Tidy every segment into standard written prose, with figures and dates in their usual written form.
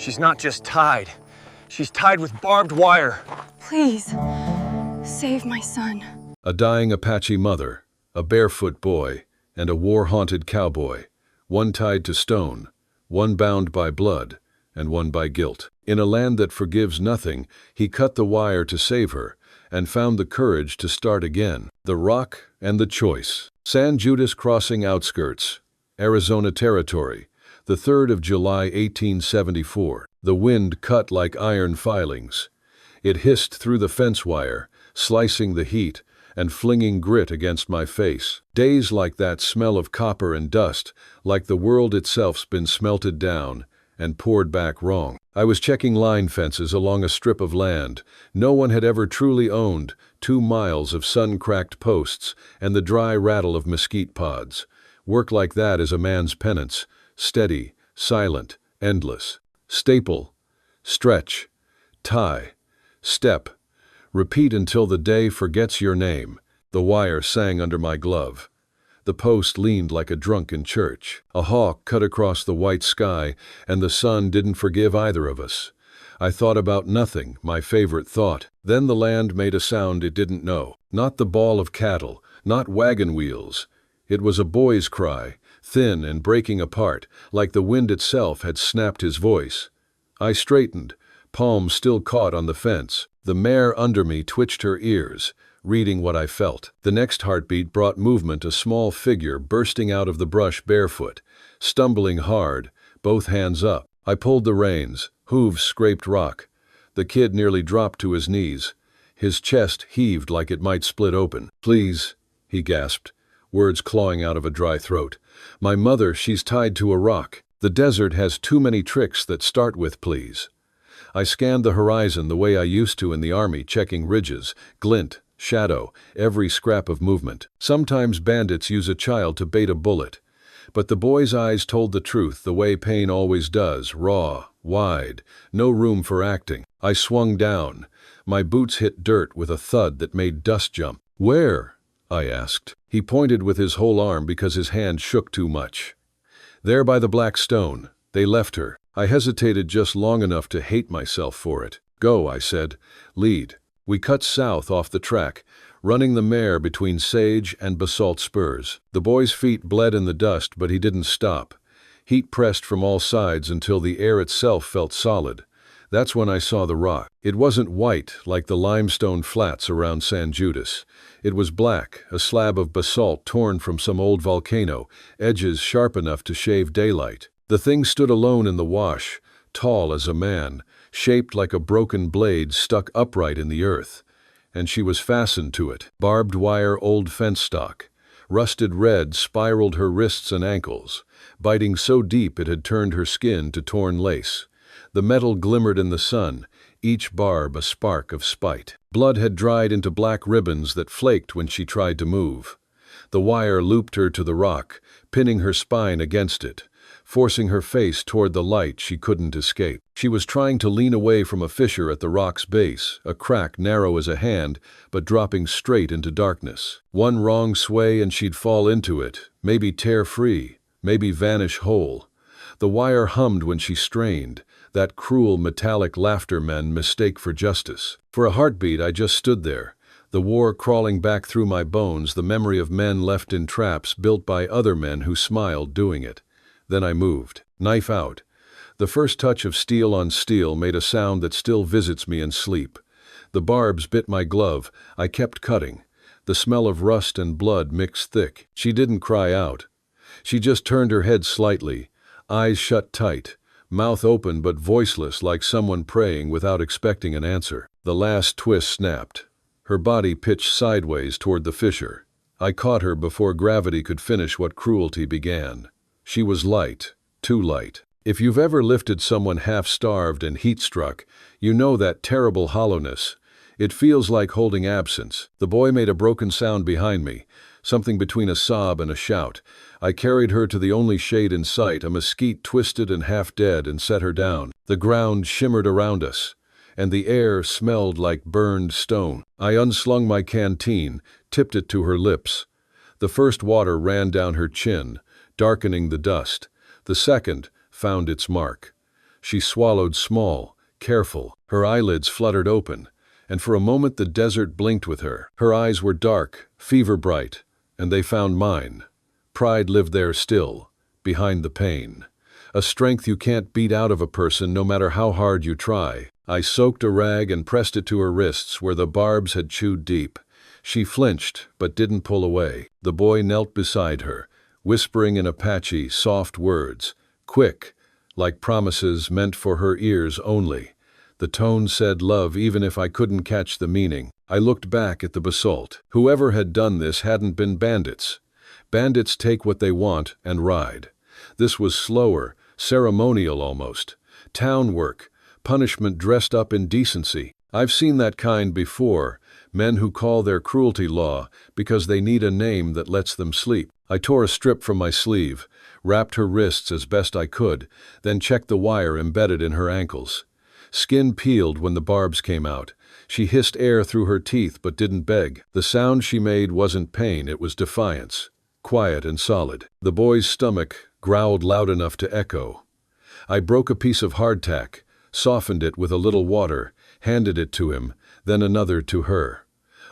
She's not just tied. She's tied with barbed wire. Please, save my son. A dying Apache mother, a barefoot boy, and a war-haunted cowboy, one tied to stone, one bound by blood, and one by guilt. In a land that forgives nothing, he cut the wire to save her, and found the courage to start again. The rock and the choice. San Judas crossing outskirts, Arizona Territory, the 3rd of July 1874. The wind cut like iron filings. It hissed through the fence wire, slicing the heat and flinging grit against my face. Days like that smell of copper and dust, like the world itself's been smelted down and poured back wrong. I was checking line fences along a strip of land no one had ever truly owned, 2 miles of sun-cracked posts and the dry rattle of mesquite pods. Work like that is a man's penance, steady, silent, endless. Staple, stretch, tie, step, repeat until the day forgets your name. The wire sang under my glove. The post leaned like a drunken church. A hawk cut across the white sky, and the sun didn't forgive either of us. I thought about nothing, my favorite thought. Then the land made a sound it didn't know. Not the bawl of cattle, not wagon wheels. It was a boy's cry, thin and breaking apart, like the wind itself had snapped his voice. I straightened, palms still caught on the fence. The mare under me twitched her ears, reading what I felt. The next heartbeat brought movement, a small figure bursting out of the brush barefoot, stumbling hard, both hands up. I pulled the reins, hooves scraped rock. The kid nearly dropped to his knees. His chest heaved like it might split open. "Please," he gasped, words clawing out of a dry throat. "My mother, she's tied to a rock. The desert has too many tricks that start with please." I scanned the horizon the way I used to in the army, checking ridges, glint, shadow, every scrap of movement. Sometimes bandits use a child to bait a bullet. But the boy's eyes told the truth the way pain always does, raw, wide, no room for acting. I swung down. My boots hit dirt with a thud that made dust jump. "Where?" I asked. He pointed with his whole arm because his hand shook too much. "There by the black stone. They left her." I hesitated just long enough to hate myself for it. "Go," I said. "Lead." We cut south off the track, running the mare between sage and basalt spurs. The boy's feet bled in the dust, but he didn't stop. Heat pressed from all sides until the air itself felt solid. That's when I saw the rock. It wasn't white like the limestone flats around San Judas. It was black, a slab of basalt torn from some old volcano, edges sharp enough to shave daylight. The thing stood alone in the wash, tall as a man, shaped like a broken blade stuck upright in the earth. And she was fastened to it. Barbed wire old fence stock. Rusted red spiraled her wrists and ankles, biting so deep it had turned her skin to torn lace. The metal glimmered in the sun, each barb a spark of spite. Blood had dried into black ribbons that flaked when she tried to move. The wire looped her to the rock, pinning her spine against it, forcing her face toward the light she couldn't escape. She was trying to lean away from a fissure at the rock's base, a crack narrow as a hand, but dropping straight into darkness. One wrong sway and she'd fall into it, maybe tear free, maybe vanish whole. The wire hummed when she strained, that cruel metallic laughter men mistake for justice. For a heartbeat I just stood there, the war crawling back through my bones, the memory of men left in traps built by other men who smiled doing it. Then I moved, knife out. The first touch of steel on steel made a sound that still visits me in sleep. The barbs bit my glove. I kept cutting. The smell of rust and blood mixed thick. She didn't cry out. She just turned her head slightly, eyes shut tight, mouth open but voiceless like someone praying without expecting an answer. The last twist snapped. Her body pitched sideways toward the fissure. I caught her before gravity could finish what cruelty began. She was light, too light. If you've ever lifted someone half-starved and heat-struck, you know that terrible hollowness. It feels like holding absence. The boy made a broken sound behind me, something between a sob and a shout. I carried her to the only shade in sight, a mesquite twisted and half-dead, and set her down. The ground shimmered around us, and the air smelled like burned stone. I unslung my canteen, tipped it to her lips. The first water ran down her chin, darkening the dust. The second found its mark. She swallowed small, careful. Her eyelids fluttered open, and for a moment the desert blinked with her. Her eyes were dark, fever-bright, and they found mine. Pride lived there still, behind the pain. A strength you can't beat out of a person no matter how hard you try. I soaked a rag and pressed it to her wrists where the barbs had chewed deep. She flinched, but didn't pull away. The boy knelt beside her, whispering in Apache soft words, quick, like promises meant for her ears only. The tone said love even if I couldn't catch the meaning. I looked back at the basalt. Whoever had done this hadn't been bandits. Bandits take what they want and ride. This was slower, ceremonial almost. Town work, punishment dressed up in decency. I've seen that kind before, men who call their cruelty law because they need a name that lets them sleep. I tore a strip from my sleeve, wrapped her wrists as best I could, then checked the wire embedded in her ankles. Skin peeled when the barbs came out. She hissed air through her teeth but didn't beg. The sound she made wasn't pain, it was defiance. Quiet and solid. The boy's stomach growled loud enough to echo. I broke a piece of hardtack, softened it with a little water, handed it to him, then another to her.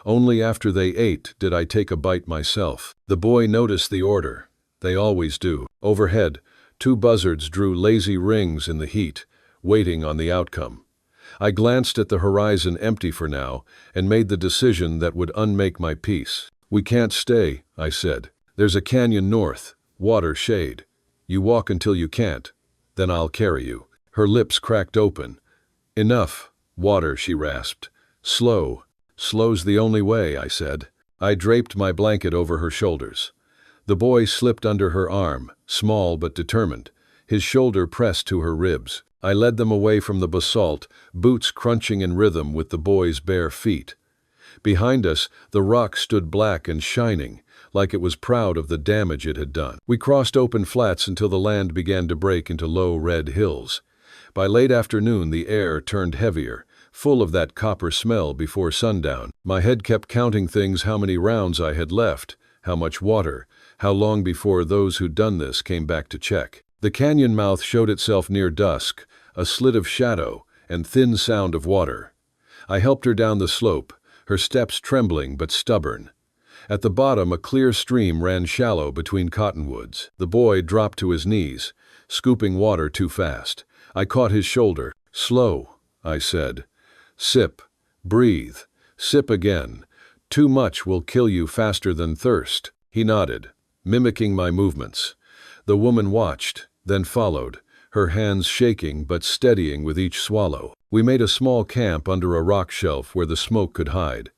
Only after they ate did I take a bite myself. The boy noticed the order. They always do. Overhead, 2 buzzards drew lazy rings in the heat, waiting on the outcome. I glanced at the horizon empty for now and made the decision that would unmake my peace. We can't stay, I said. There's a canyon north, water, shade. You walk until you can't, then I'll carry you. Her lips cracked open. Enough, water, she rasped. Slow. Slow's the only way, I said. I draped my blanket over her shoulders. The boy slipped under her arm, small but determined, his shoulder pressed to her ribs. I led them away from the basalt, boots crunching in rhythm with the boy's bare feet. Behind us, the rock stood black and shining, like it was proud of the damage it had done. We crossed open flats until the land began to break into low red hills. By late afternoon, the air turned heavier, full of that copper smell before sundown. My head kept counting things, how many rounds I had left, how much water, how long before those who'd done this came back to check. The canyon mouth showed itself near dusk, a slit of shadow and thin sound of water. I helped her down the slope, her steps trembling but stubborn. At the bottom, a clear stream ran shallow between cottonwoods. The boy dropped to his knees, scooping water too fast. I caught his shoulder. Slow, I said. Sip. Breathe. Sip again. Too much will kill you faster than thirst. He nodded, mimicking my movements. The woman watched, then followed, her hands shaking but steadying with each swallow. We made a small camp under a rock shelf where the smoke could hide.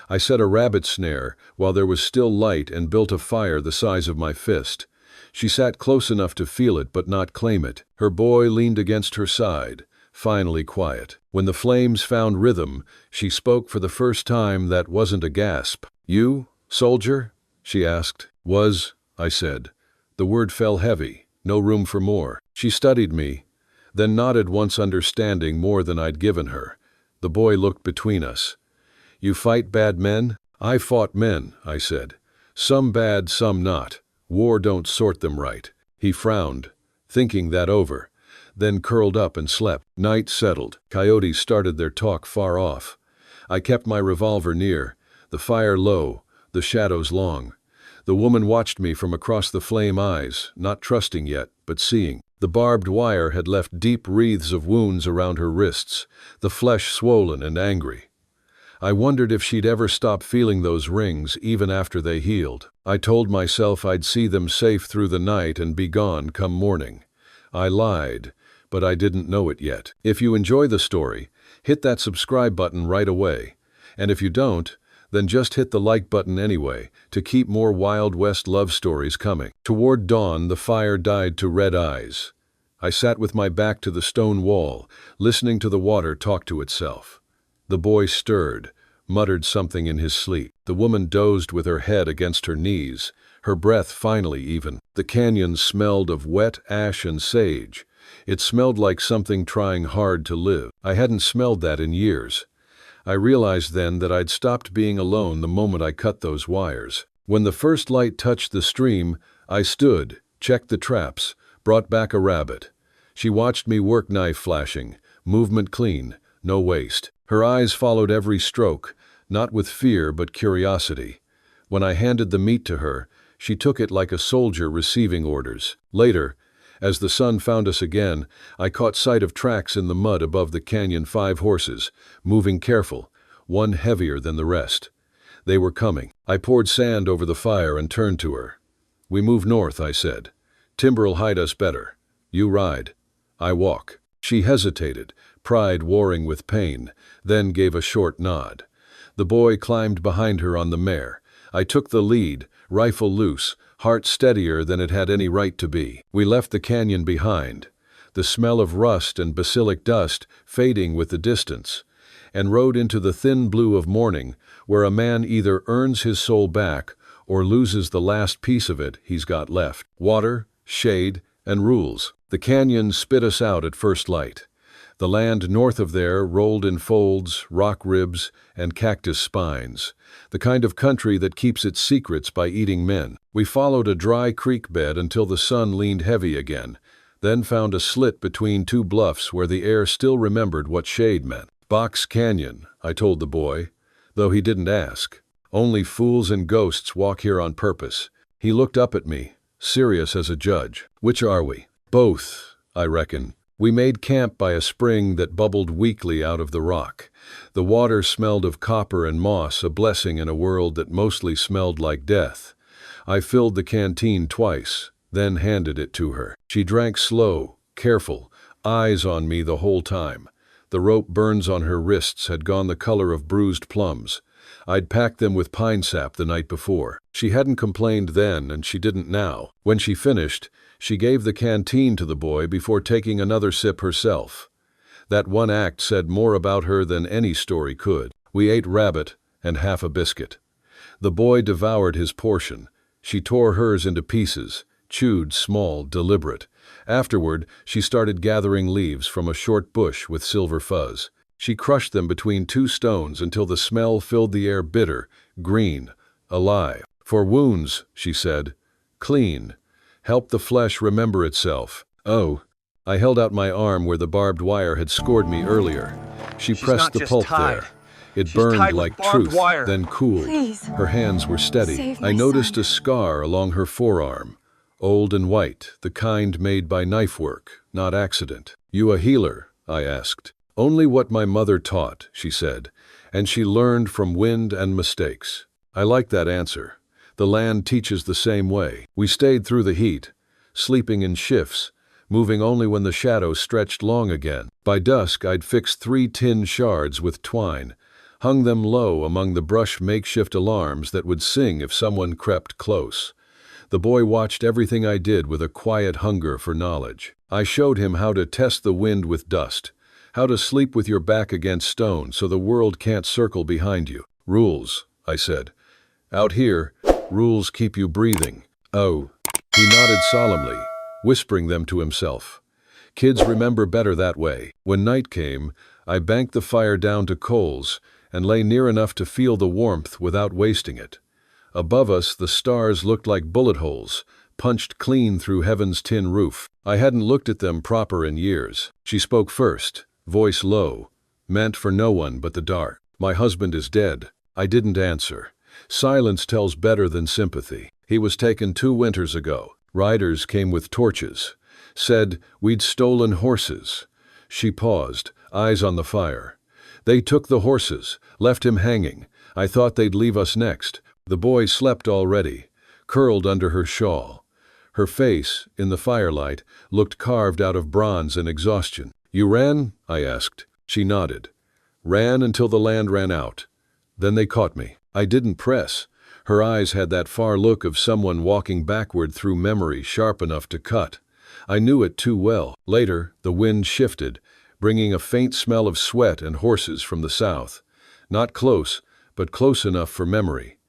I set a rabbit snare while there was still light and built a fire the size of my fist. She sat close enough to feel it but not claim it. Her boy leaned against her side, finally quiet. When the flames found rhythm, she spoke for the first time that wasn't a gasp. You, soldier? She asked. Was, I said. The word fell heavy, no room for more. She studied me, then nodded once understanding more than I'd given her. The boy looked between us. You fight bad men? I fought men, I said. Some bad, some not. War don't sort them right. He frowned, thinking that over, then curled up and slept. Night settled. Coyotes started their talk far off. I kept my revolver near, the fire low, the shadows long. The woman watched me from across the flame eyes, not trusting yet, but seeing. The barbed wire had left deep wreaths of wounds around her wrists, the flesh swollen and angry. I wondered if she'd ever stop feeling those rings even after they healed. I told myself I'd see them safe through the night and be gone come morning. I lied, but I didn't know it yet. If you enjoy the story, hit that subscribe button right away. And if you don't, then just hit the like button anyway to keep more Wild West love stories coming. Toward dawn, the fire died to red eyes. I sat with my back to the stone wall, listening to the water talk to itself. The boy stirred, muttered something in his sleep. The woman dozed with her head against her knees, her breath finally even. The canyon smelled of wet ash and sage. It smelled like something trying hard to live. I hadn't smelled that in years. I realized then that I'd stopped being alone the moment I cut those wires. When the first light touched the stream, I stood, checked the traps, brought back a rabbit. She watched me work, knife flashing, movement clean, no waste. Her eyes followed every stroke, not with fear but curiosity. When I handed the meat to her, she took it like a soldier receiving orders. Later, as the sun found us again, I caught sight of tracks in the mud above the canyon, 5 horses, moving careful, one heavier than the rest. They were coming. I poured sand over the fire and turned to her. "We move north," I said. "Timber'll hide us better. You ride. I walk." She hesitated, pride warring with pain, then gave a short nod. The boy climbed behind her on the mare. I took the lead, rifle loose, heart steadier than it had any right to be. We left the canyon behind, the smell of rust and basilic dust fading with the distance, and rode into the thin blue of morning, where a man either earns his soul back or loses the last piece of it he's got left. Water, shade, and rules. The canyon spit us out at first light. The land north of there rolled in folds, rock ribs, and cactus spines, the kind of country that keeps its secrets by eating men. We followed a dry creek bed until the sun leaned heavy again, then found a slit between 2 bluffs where the air still remembered what shade meant. "Box Canyon," I told the boy, though he didn't ask. "Only fools and ghosts walk here on purpose." He looked up at me, serious as a judge. "Which are we?" "Both, I reckon." We made camp by a spring that bubbled weakly out of the rock. The water smelled of copper and moss, a blessing in a world that mostly smelled like death. I filled the canteen twice, then handed it to her. She drank slow, careful, eyes on me the whole time. The rope burns on her wrists had gone the color of bruised plums. I'd packed them with pine sap the night before. She hadn't complained then, and she didn't now. When she finished, she gave the canteen to the boy before taking another sip herself. That one act said more about her than any story could. We ate rabbit and half a biscuit. The boy devoured his portion. She tore hers into pieces, chewed small, deliberate. Afterward, she started gathering leaves from a short bush with silver fuzz. She crushed them between 2 stones until the smell filled the air, bitter, green, alive. "For wounds," she said, "clean. Help the flesh remember itself." "Oh." I held out my arm where the barbed wire had scored me earlier. She She's pressed not the just pulp tied. there. It She's burned tied with like barbed truth, wire. then cooled. Please. Her hands were steady. Save my I noticed son. a scar along her forearm, old and white, the kind made by knife work, not accident. "You a healer?" I asked. "Only what my mother taught," she said, "and she learned from wind and mistakes." I liked that answer. The land teaches the same way. We stayed through the heat, sleeping in shifts, moving only when the shadows stretched long again. By dusk, I'd fixed 3 tin shards with twine, hung them low among the brush makeshift alarms that would sing if someone crept close. The boy watched everything I did with a quiet hunger for knowledge. I showed him how to test the wind with dust, how to sleep with your back against stone so the world can't circle behind you. "Rules," I said. "Out here, rules keep you breathing." "Oh." He nodded solemnly, whispering them to himself. Kids remember better that way. When night came, I banked the fire down to coals and lay near enough to feel the warmth without wasting it. Above us, the stars looked like bullet holes, punched clean through heaven's tin roof. I hadn't looked at them proper in years. She spoke first, voice low, meant for no one but the dark. "My husband is dead." I didn't answer. Silence tells better than sympathy. "He was taken 2 winters ago. Riders came with torches. Said we'd stolen horses." She paused, eyes on the fire. "They took the horses, left him hanging. I thought they'd leave us next." The boy slept already, curled under her shawl. Her face, in the firelight, looked carved out of bronze and exhaustion. "You ran?" I asked. She nodded. "Ran until the land ran out. Then they caught me." I didn't press. Her eyes had that far look of someone walking backward through memory, sharp enough to cut. I knew it too well. Later, the wind shifted, bringing a faint smell of sweat and horses from the south. Not close, but close enough for memory.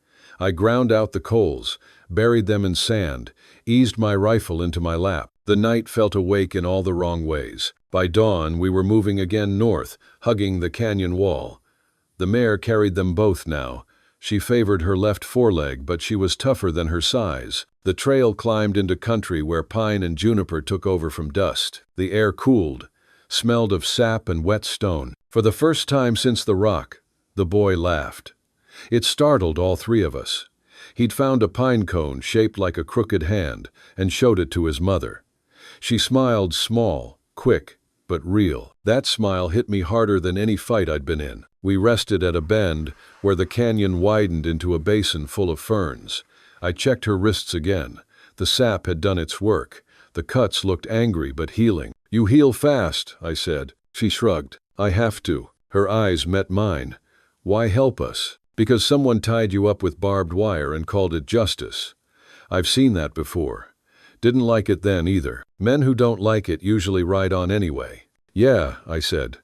I ground out the coals, buried them in sand, eased my rifle into my lap. The night felt awake in all the wrong ways. By dawn, we were moving again north, hugging the canyon wall. The mare carried them both now, She favored her left foreleg, but she was tougher than her size. The trail climbed into country where pine and juniper took over from dust. The air cooled, smelled of sap and wet stone. For the first time since the rock, the boy laughed. It startled all three of us. He'd found a pine cone shaped like a crooked hand and showed it to his mother. She smiled, small, quick, but real. That smile hit me harder than any fight I'd been in. We rested at a bend where the canyon widened into a basin full of ferns. I checked her wrists again. The sap had done its work. The cuts looked angry but healing. "You heal fast," I said. She shrugged. "I have to." Her eyes met mine. "Why help us?" "Because someone tied you up with barbed wire and called it justice." I've seen that before. Didn't like it then either. Men who don't like it usually ride on anyway. "Yeah," I said.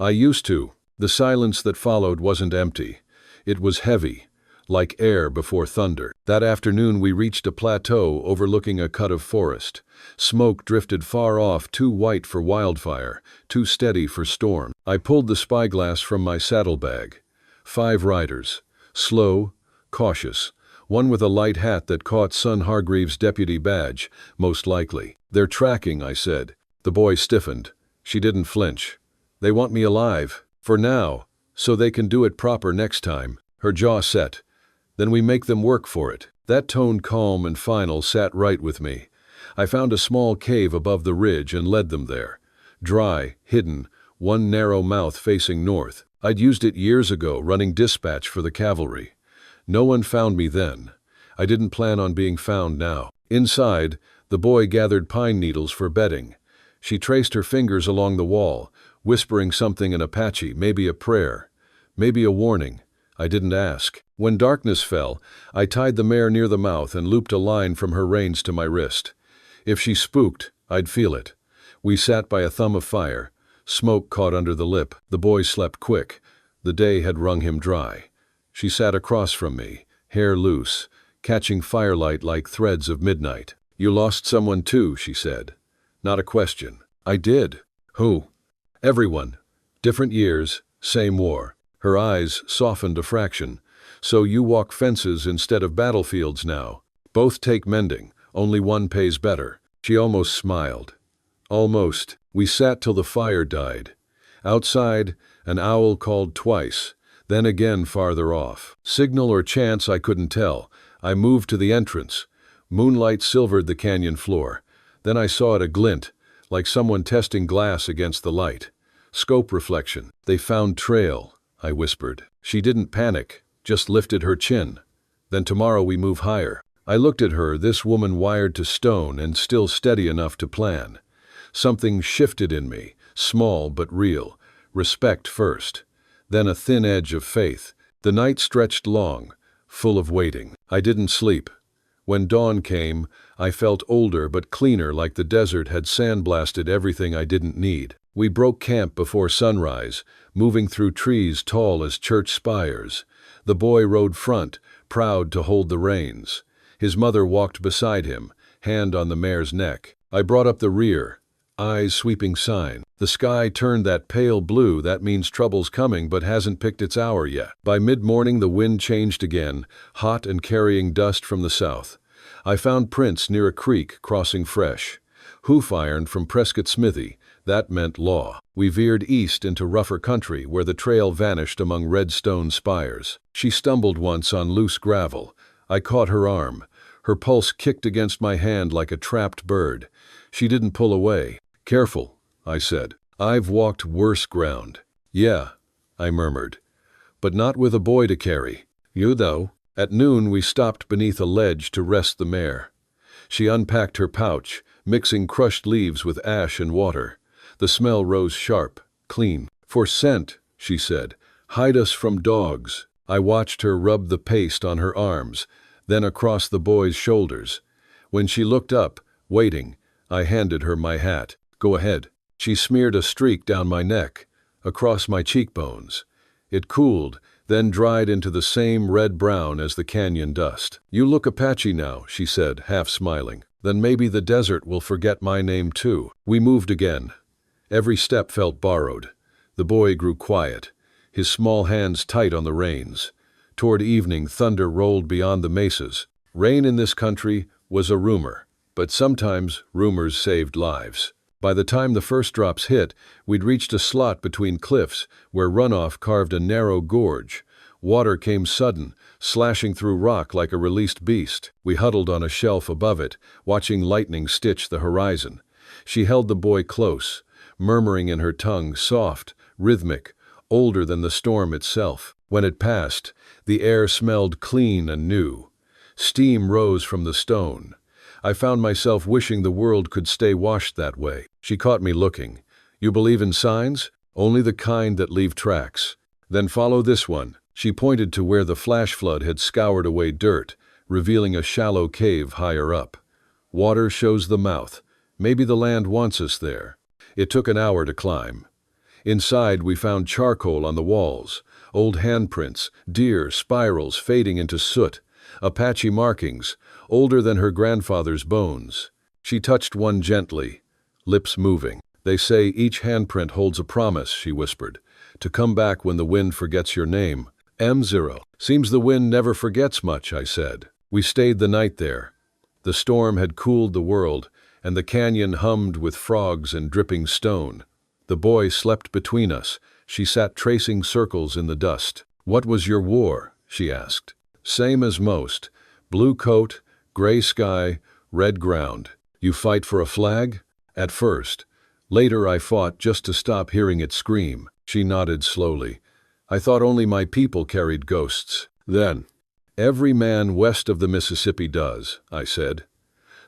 "I used to." The silence that followed wasn't empty. It was heavy, like air before thunder. That afternoon we reached a plateau overlooking a cut of forest. Smoke drifted far off, too white for wildfire, too steady for storm. I pulled the spyglass from my saddlebag. 5 riders, slow, cautious, one with a light hat that caught son Hargreaves' deputy badge, most likely. "They're tracking," I said. The boy stiffened. She didn't flinch. "They want me alive. For now, so they can do it proper next time." Her jaw set. "Then we make them work for it." That tone, calm and final, sat right with me. I found a small cave above the ridge and led them there. Dry, hidden, one narrow mouth facing north. I'd used it years ago, running dispatch for the cavalry. No one found me then. I didn't plan on being found now. Inside, the boy gathered pine needles for bedding. She traced her fingers along the wall, whispering something in Apache, maybe a prayer, maybe a warning. I didn't ask. When darkness fell, I tied the mare near the mouth and looped a line from her reins to my wrist. If she spooked, I'd feel it. We sat by a thumb of fire. Smoke caught under the lip. The boy slept quick. The day had wrung him dry. She sat across from me, hair loose, catching firelight like threads of midnight. "You lost someone too," she said. Not a question. "I did." "Who?" "Everyone. Different years, same war." Her eyes softened a fraction. "So you walk fences instead of battlefields now. Both take mending, only one pays better." She almost smiled. Almost. We sat till the fire died. Outside, an owl called twice, then again farther off. Signal or chance, I couldn't tell. I moved to the entrance. Moonlight silvered the canyon floor. Then I saw it a glint, like someone testing glass against the light. Scope reflection. "They found trail," I whispered. She didn't panic, just lifted her chin. "Then tomorrow we move higher." I looked at her, this woman wired to stone and still steady enough to plan. Something shifted in me, small but real. Respect first. Then a thin edge of faith. The night stretched long, full of waiting. I didn't sleep. When dawn came, I felt older but cleaner, like the desert had sandblasted everything I didn't need. We broke camp before sunrise, moving through trees tall as church spires. The boy rode front, proud to hold the reins. His mother walked beside him, hand on the mare's neck. I brought up the rear, eyes sweeping sign. The sky turned that pale blue. That means trouble's coming but hasn't picked its hour yet. By mid-morning the wind changed again, hot and carrying dust from the south. I found prints near a creek crossing fresh. Hoof iron from Prescott Smithy. That meant law. We veered east into rougher country where the trail vanished among red stone spires. She stumbled once on loose gravel. I caught her arm. Her pulse kicked against my hand like a trapped bird. She didn't pull away. "Careful," I said. "I've walked worse ground." "Yeah," I murmured. "But not with a boy to carry." "You though." At noon we stopped beneath a ledge to rest the mare. She unpacked her pouch, mixing crushed leaves with ash and water. The smell rose sharp, clean. "For scent," she said. "Hide us from dogs." I watched her rub the paste on her arms, then across the boy's shoulders. When she looked up, waiting, I handed her my hat. "Go ahead." She smeared a streak down my neck, across my cheekbones. It cooled, then dried into the same red-brown as the canyon dust. "You look Apache now," she said, half smiling. "Then maybe the desert will forget my name too." We moved again. Every step felt borrowed. The boy grew quiet, his small hands tight on the reins. Toward evening, thunder rolled beyond the mesas. Rain in this country was a rumor, but sometimes rumors saved lives. By the time the first drops hit, we'd reached a slot between cliffs where runoff carved a narrow gorge. Water came sudden, slashing through rock like a released beast. We huddled on a shelf above it, watching lightning stitch the horizon. She held the boy close, murmuring in her tongue, soft, rhythmic, older than the storm itself. When it passed, the air smelled clean and new. Steam rose from the stone. I found myself wishing the world could stay washed that way. She caught me looking. You believe in signs? Only the kind that leave tracks. Then follow this one. She pointed to where the flash flood had scoured away dirt, revealing a shallow cave higher up. Water shows the mouth. Maybe the land wants us there. It took an hour to climb. Inside, we found charcoal on the walls, old handprints, deer, spirals fading into soot, Apache markings, older than her grandfather's bones. She touched one gently, lips moving. They say each handprint holds a promise, she whispered, to come back when the wind forgets your name. M0. Seems the wind never forgets much, I said. We stayed the night there. The storm had cooled the world, and the canyon hummed with frogs and dripping stone. The boy slept between us. She sat tracing circles in the dust. What was your war? She asked. Same as most. Blue coat, gray sky, red ground. You fight for a flag? At first. Later I fought just to stop hearing it scream. She nodded slowly. I thought only my people carried ghosts. Then, every man west of the Mississippi does, I said.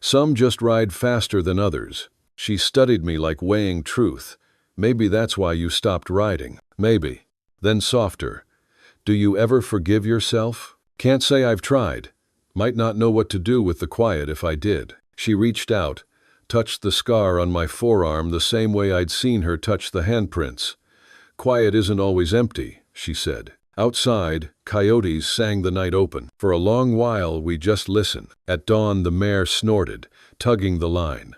Some just ride faster than others. She studied me like weighing truth. Maybe that's why you stopped riding. Maybe. Then softer. Do you ever forgive yourself? Can't say I've tried. Might not know what to do with the quiet if I did. She reached out, touched the scar on my forearm the same way I'd seen her touch the handprints. Quiet isn't always empty, she said. Outside, coyotes sang the night open. For a long while we just listened. At dawn the mare snorted, tugging the line.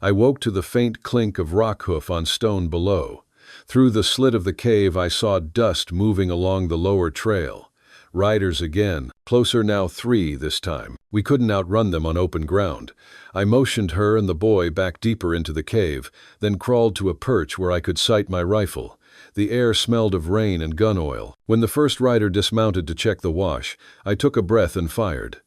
I woke to the faint clink of rock hoof on stone below. Through the slit of the cave I saw dust moving along the lower trail. Riders again, closer now, 3 this time. We couldn't outrun them on open ground. I motioned her and the boy back deeper into the cave, then crawled to a perch where I could sight my rifle. The air smelled of rain and gun oil. When the first rider dismounted to check the wash, I took a breath and fired.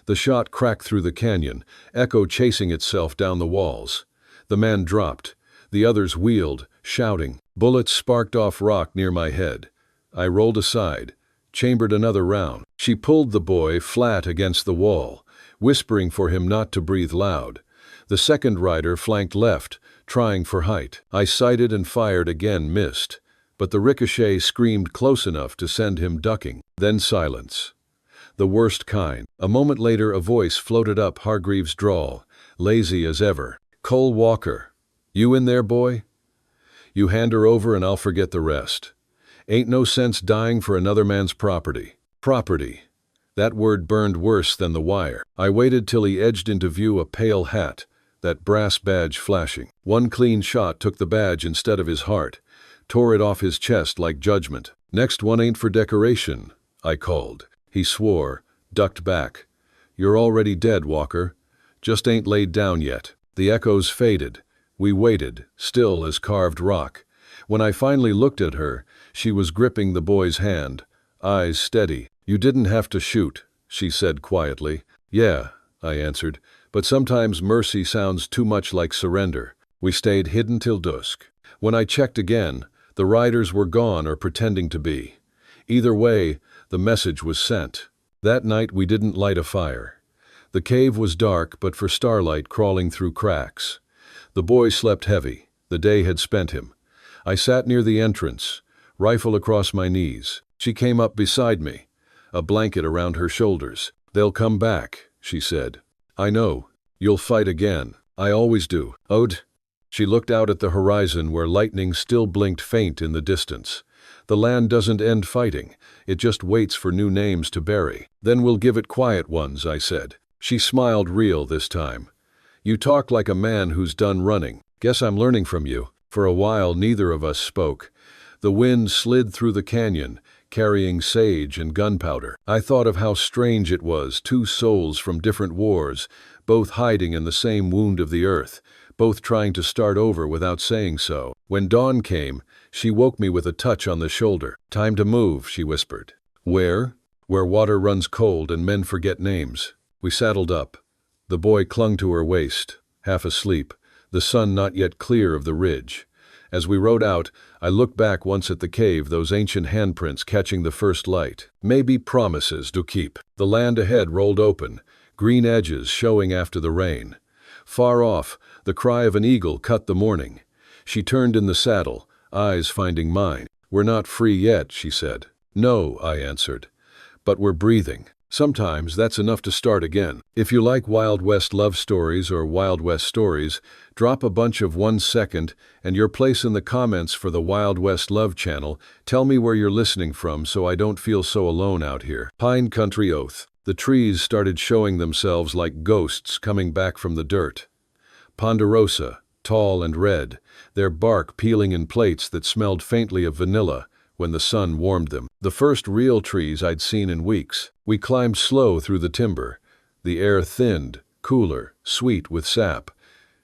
The shot cracked through the canyon, echo chasing itself down the walls. The man dropped. The others wheeled, shouting. Bullets sparked off rock near my head. I rolled aside, chambered another round. She pulled the boy flat against the wall, whispering for him not to breathe loud. The second rider flanked left, trying for height. I sighted and fired again, missed. But the ricochet screamed close enough to send him ducking. Then silence. The worst kind. A moment later a voice floated up Hargreaves' drawl, lazy as ever. Cole Walker. You in there, boy? You hand her over and I'll forget the rest. Ain't no sense dying for another man's property. Property. That word burned worse than the wire. I waited till he edged into view, a pale hat, that brass badge flashing. One clean shot took the badge instead of his heart, tore it off his chest like judgment. Next one ain't for decoration, I called. He swore, ducked back. You're already dead, Walker. Just ain't laid down yet. The echoes faded. We waited, still as carved rock. When I finally looked at her, she was gripping the boy's hand, eyes steady. You didn't have to shoot, she said quietly. Yeah, I answered, but sometimes mercy sounds too much like surrender. We stayed hidden till dusk. When I checked again, the riders were gone or pretending to be. Either way, the message was sent. That night we didn't light a fire. The cave was dark but for starlight crawling through cracks. The boy slept heavy. The day had spent him. I sat near the entrance, rifle across my knees. She came up beside me, a blanket around her shoulders. They'll come back, she said. I know. You'll fight again. I always do. Ode. She looked out at the horizon where lightning still blinked faint in the distance. The land doesn't end fighting. It just waits for new names to bury. Then we'll give it quiet ones, I said. She smiled real this time. You talk like a man who's done running. Guess I'm learning from you. For a while neither of us spoke. The wind slid through the canyon, carrying sage and gunpowder. I thought of how strange it was, two souls from different wars, both hiding in the same wound of the earth, both trying to start over without saying so. When dawn came, she woke me with a touch on the shoulder. "Time to move," she whispered. "Where?" "Where water runs cold and men forget names." We saddled up. The boy clung to her waist, half asleep, the sun not yet clear of the ridge. As we rode out, I looked back once at the cave, those ancient handprints catching the first light. Maybe promises to keep. The land ahead rolled open, green edges showing after the rain. Far off, the cry of an eagle cut the morning. She turned in the saddle, eyes finding mine. "We're not free yet," she said. "No," I answered. "But we're breathing." Sometimes that's enough to start again. If you like Wild West love stories or Wild West stories, drop a bunch of 1 second and your place in the comments for the Wild West Love channel. Tell me where you're listening from so I don't feel so alone out here. Pine Country Oath. The trees started showing themselves like ghosts coming back from the dirt. Ponderosa, tall and red, their bark peeling in plates that smelled faintly of vanilla when the sun warmed them. The first real trees I'd seen in weeks. We climbed slow through the timber. The air thinned, cooler, sweet with sap.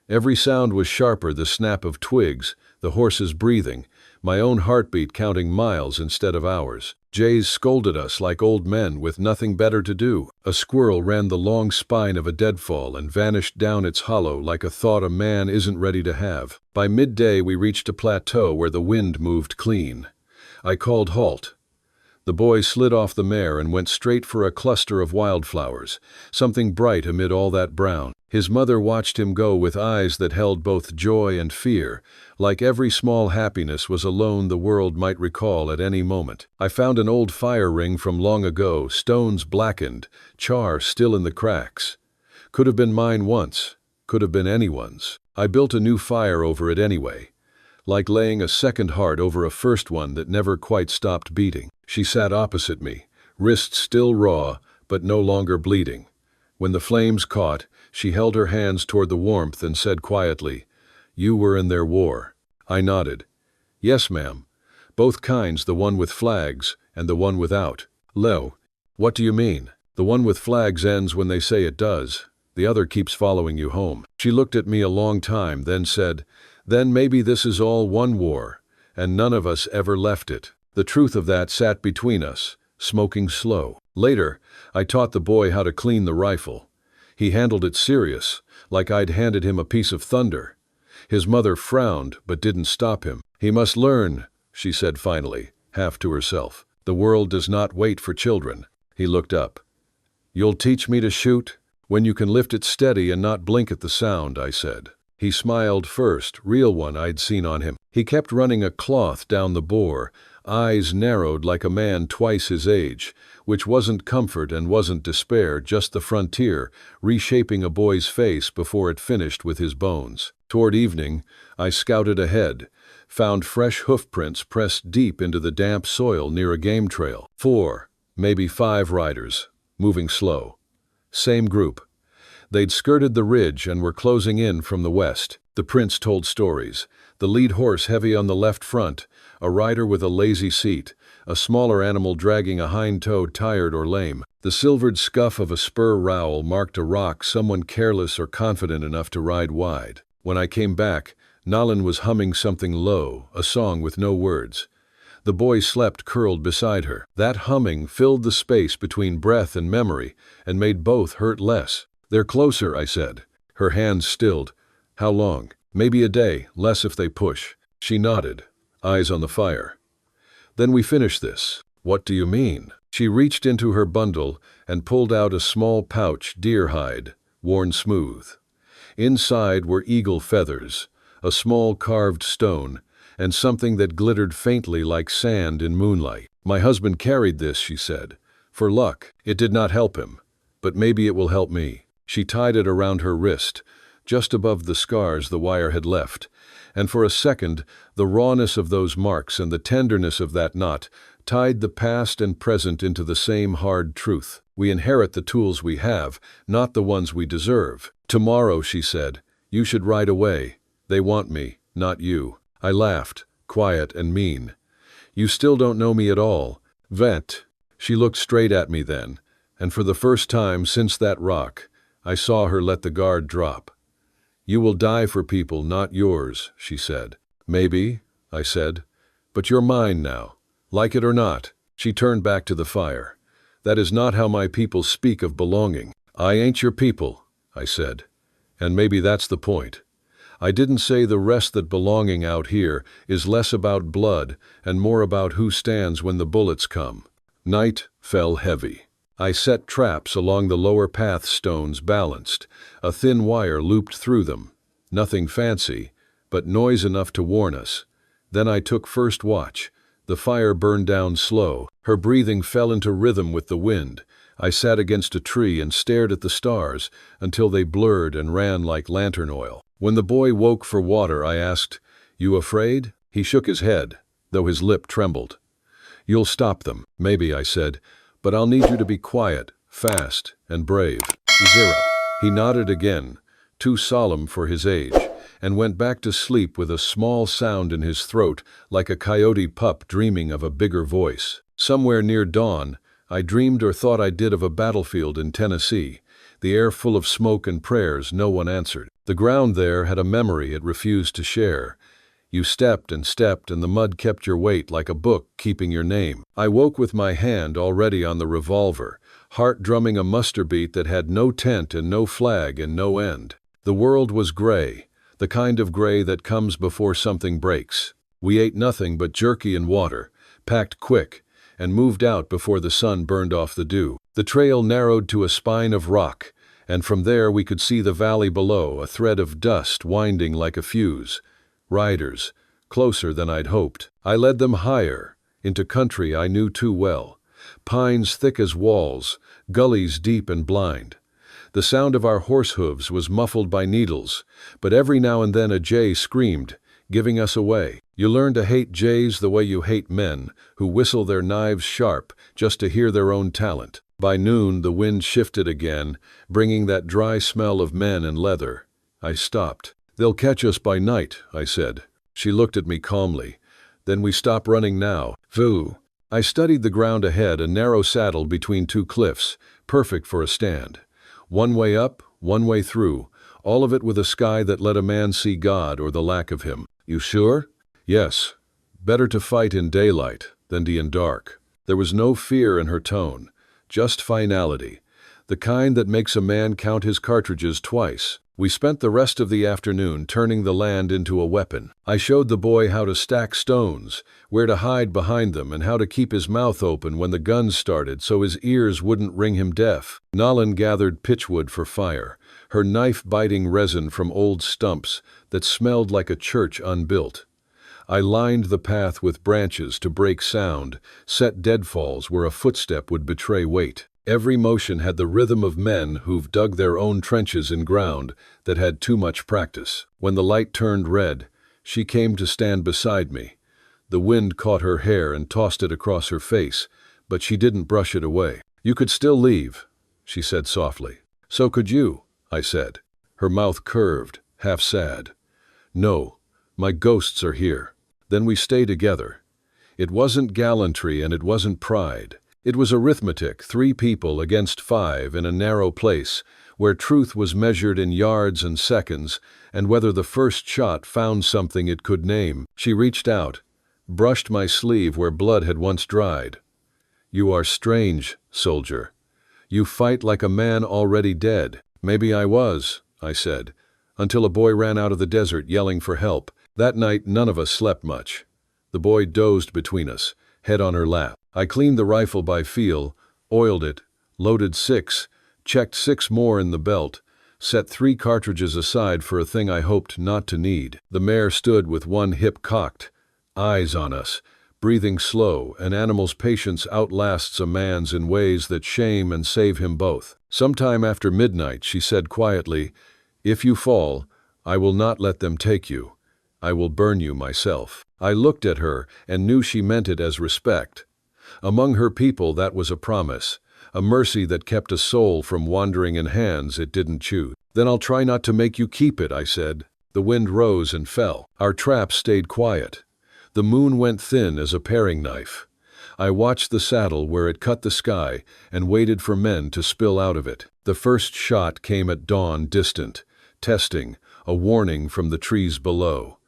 Every sound was sharper, the snap of twigs, the horses breathing, my own heartbeat counting miles instead of hours. Jays scolded us like old men with nothing better to do. A squirrel ran the long spine of a deadfall and vanished down its hollow like a thought a man isn't ready to have. By midday we reached a plateau where the wind moved clean. I called halt. The boy slid off the mare and went straight for a cluster of wildflowers, something bright amid all that brown. His mother watched him go with eyes that held both joy and fear, like every small happiness was a loan the world might recall at any moment. I found an old fire ring from long ago, stones blackened, char still in the cracks. Could have been mine once, could have been anyone's. I built a new fire over it anyway, like laying a second heart over a first one that never quite stopped beating. She sat opposite me, wrists still raw, but no longer bleeding. When the flames caught, she held her hands toward the warmth and said quietly, "You were in their war." I nodded. "Yes, ma'am. Both kinds, the one with flags and the one without." "Leo, what do you mean?" "The one with flags ends when they say it does. The other keeps following you home." She looked at me a long time, then said, "Then maybe this is all one war, and none of us ever left it." The truth of that sat between us, smoking slow. Later, I taught the boy how to clean the rifle. He handled it serious, like I'd handed him a piece of thunder. His mother frowned, but didn't stop him. "He must learn," she said finally, half to herself. "The world does not wait for children." He looked up. "You'll teach me to shoot?" "When you can lift it steady and not blink at the sound," I said. He smiled first, real one I'd seen on him. He kept running a cloth down the bore, eyes narrowed like a man twice his age, which wasn't comfort and wasn't despair, just the frontier, reshaping a boy's face before it finished with his bones. Toward evening, I scouted ahead, found fresh hoofprints pressed deep into the damp soil near a game trail. 4, maybe 5 riders, moving slow. Same group. They'd skirted the ridge and were closing in from the west. The prince told stories. The lead horse heavy on the left front, a rider with a lazy seat, a smaller animal dragging a hind toe tired or lame. The silvered scuff of a spur rowel marked a rock, someone careless or confident enough to ride wide. When I came back, Nalin was humming something low, a song with no words. The boy slept curled beside her. That humming filled the space between breath and memory and made both hurt less. "They're closer," I said. Her hands stilled. "How long?" "Maybe a day, less if they push." She nodded, eyes on the fire. "Then we finish this." "What do you mean?" She reached into her bundle and pulled out a small pouch, deer hide, worn smooth. Inside were eagle feathers, a small carved stone, and something that glittered faintly like sand in moonlight. "My husband carried this," she said, "for luck. It did not help him, but maybe it will help me." She tied it around her wrist, just above the scars the wire had left, and for a second, the rawness of those marks and the tenderness of that knot tied the past and present into the same hard truth. We inherit the tools we have, not the ones we deserve. "Tomorrow," she said, "you should ride away. They want me, not you." I laughed, quiet and mean. "You still don't know me at all. Vent. She looked straight at me then, and for the first time since that rock, I saw her let the guard drop. You will die for people, not yours, she said. Maybe, I said, but you're mine now. Like it or not. She turned back to the fire. That is not how my people speak of belonging. I ain't your people, I said. And maybe that's the point. I didn't say the rest that belonging out here is less about blood and more about who stands when the bullets come. Night fell heavy. I set traps along the lower path stones balanced, a thin wire looped through them. Nothing fancy, but noise enough to warn us. Then I took first watch. The fire burned down slow. Her breathing fell into rhythm with the wind. I sat against a tree and stared at the stars until they blurred and ran like lantern oil. When the boy woke for water, I asked, "You afraid?" He shook his head, though his lip trembled. "You'll stop them." "Maybe," I said, "but I'll need you to be quiet, fast, and brave." "Zero." He nodded again, too solemn for his age, and went back to sleep with a small sound in his throat like a coyote pup dreaming of a bigger voice. Somewhere near dawn, I dreamed or thought I did of a battlefield in Tennessee, the air full of smoke and prayers no one answered. The ground there had a memory it refused to share. You stepped, and the mud kept your weight like a book keeping your name. I woke with my hand already on the revolver, heart drumming a muster beat that had no tent and no flag and no end. The world was gray, the kind of gray that comes before something breaks. We ate nothing but jerky and water, packed quick, and moved out before the sun burned off the dew. The trail narrowed to a spine of rock, and from there we could see the valley below, a thread of dust winding like a fuse. Riders, closer than I'd hoped. I led them higher, into country I knew too well. Pines thick as walls, gullies deep and blind. The sound of our horse hooves was muffled by needles, but every now and then a jay screamed, giving us away. You learn to hate jays the way you hate men, who whistle their knives sharp just to hear their own talent. By noon the wind shifted again, bringing that dry smell of men and leather. I stopped. "They'll catch us by night," I said. She looked at me calmly. "Then we stop running now." Voo. I studied the ground ahead, a narrow saddle between two cliffs, perfect for a stand. One way up, one way through, all of it with a sky that let a man see God or the lack of him. "You sure?" "Yes. Better to fight in daylight than in dark." There was no fear in her tone, just finality, the kind that makes a man count his cartridges twice. We spent the rest of the afternoon turning the land into a weapon. I showed the boy how to stack stones, where to hide behind them, and how to keep his mouth open when the guns started so his ears wouldn't ring him deaf. Nolan gathered pitchwood for fire, her knife biting resin from old stumps that smelled like a church unbuilt. I lined the path with branches to break sound, set deadfalls where a footstep would betray weight. Every motion had the rhythm of men who've dug their own trenches in ground that had too much practice. When the light turned red, she came to stand beside me. The wind caught her hair and tossed it across her face, but she didn't brush it away. "You could still leave," she said softly. "So could you," I said. Her mouth curved, half sad. "No, my ghosts are here." Then we stay together. It wasn't gallantry and it wasn't pride. It was arithmetic, 3 people against 5 in a narrow place, where truth was measured in yards and seconds, and whether the first shot found something it could name. She reached out, brushed my sleeve where blood had once dried. "You are strange, soldier. You fight like a man already dead." "Maybe I was," I said, until a boy ran out of the desert yelling for help. That night none of us slept much. The boy dozed between us, head on her lap. I cleaned the rifle by feel, oiled it, loaded 6, checked 6 more in the belt, set 3 cartridges aside for a thing I hoped not to need. The mare stood with one hip cocked, eyes on us, breathing slow. An animal's patience outlasts a man's in ways that shame and save him both. Sometime after midnight she said quietly, "If you fall, I will not let them take you. I will burn you myself." I looked at her and knew she meant it as respect. Among her people that was a promise, a mercy that kept a soul from wandering in hands it didn't choose. "Then I'll try not to make you keep it," I said. The wind rose and fell. Our traps stayed quiet. The moon went thin as a paring knife. I watched the saddle where it cut the sky and waited for men to spill out of it. The first shot came at dawn, distant, testing, a warning from the trees below.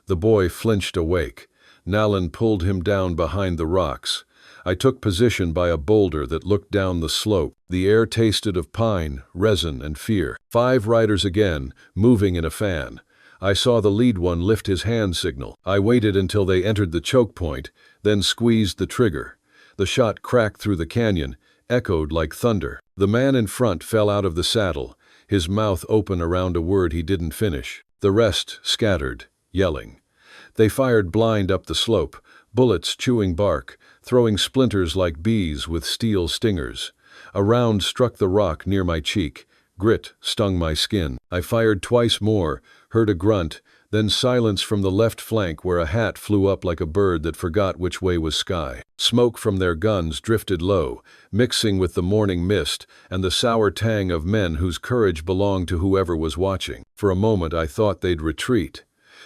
The boy flinched awake. Nalin pulled him down behind the rocks. I took position by a boulder that looked down the slope. The air tasted of pine, resin, and fear. 5 riders again, moving in a fan. I saw the lead one lift his hand signal. I waited until they entered the choke point, then squeezed the trigger. The shot cracked through the canyon, echoed like thunder. The man in front fell out of the saddle, his mouth open around a word he didn't finish. The rest scattered, yelling. They fired blind up the slope, bullets chewing bark, throwing splinters like bees with steel stingers. A round struck the rock near my cheek. Grit stung my skin. I fired twice more, heard a grunt, then silence from the left flank where a hat flew up like a bird that forgot which way was sky. Smoke from their guns drifted low, mixing with the morning mist and the sour tang of men whose courage belonged to whoever was watching. For a moment I thought they'd retreat.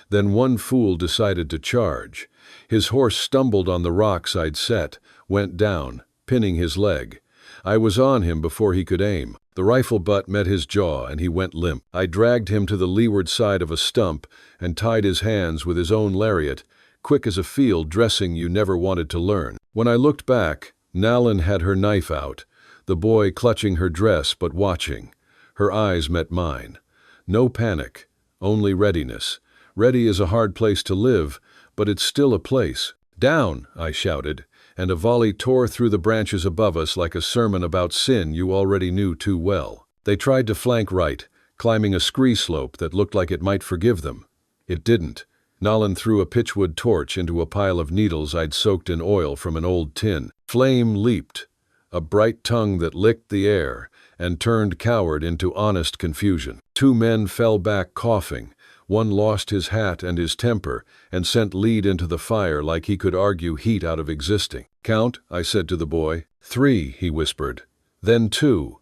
Then one fool decided to charge. His horse stumbled on the rocks I'd set, went down, pinning his leg. I was on him before he could aim. The rifle butt met his jaw and he went limp. I dragged him to the leeward side of a stump and tied his hands with his own lariat, quick as a field dressing you never wanted to learn. When I looked back, Nalin had her knife out, the boy clutching her dress but watching. Her eyes met mine. No panic, only readiness. Ready is a hard place to live, but it's still a place. "Down!" I shouted, and a volley tore through the branches above us like a sermon about sin you already knew too well. They tried to flank right, climbing a scree slope that looked like it might forgive them. It didn't. Nalin threw a pitchwood torch into a pile of needles I'd soaked in oil from an old tin. Flame leaped, a bright tongue that licked the air and turned coward into honest confusion. 2 men fell back coughing. One lost his hat and his temper and sent lead into the fire like he could argue heat out of existing. "Count," I said to the boy. 3, he whispered. Then 2.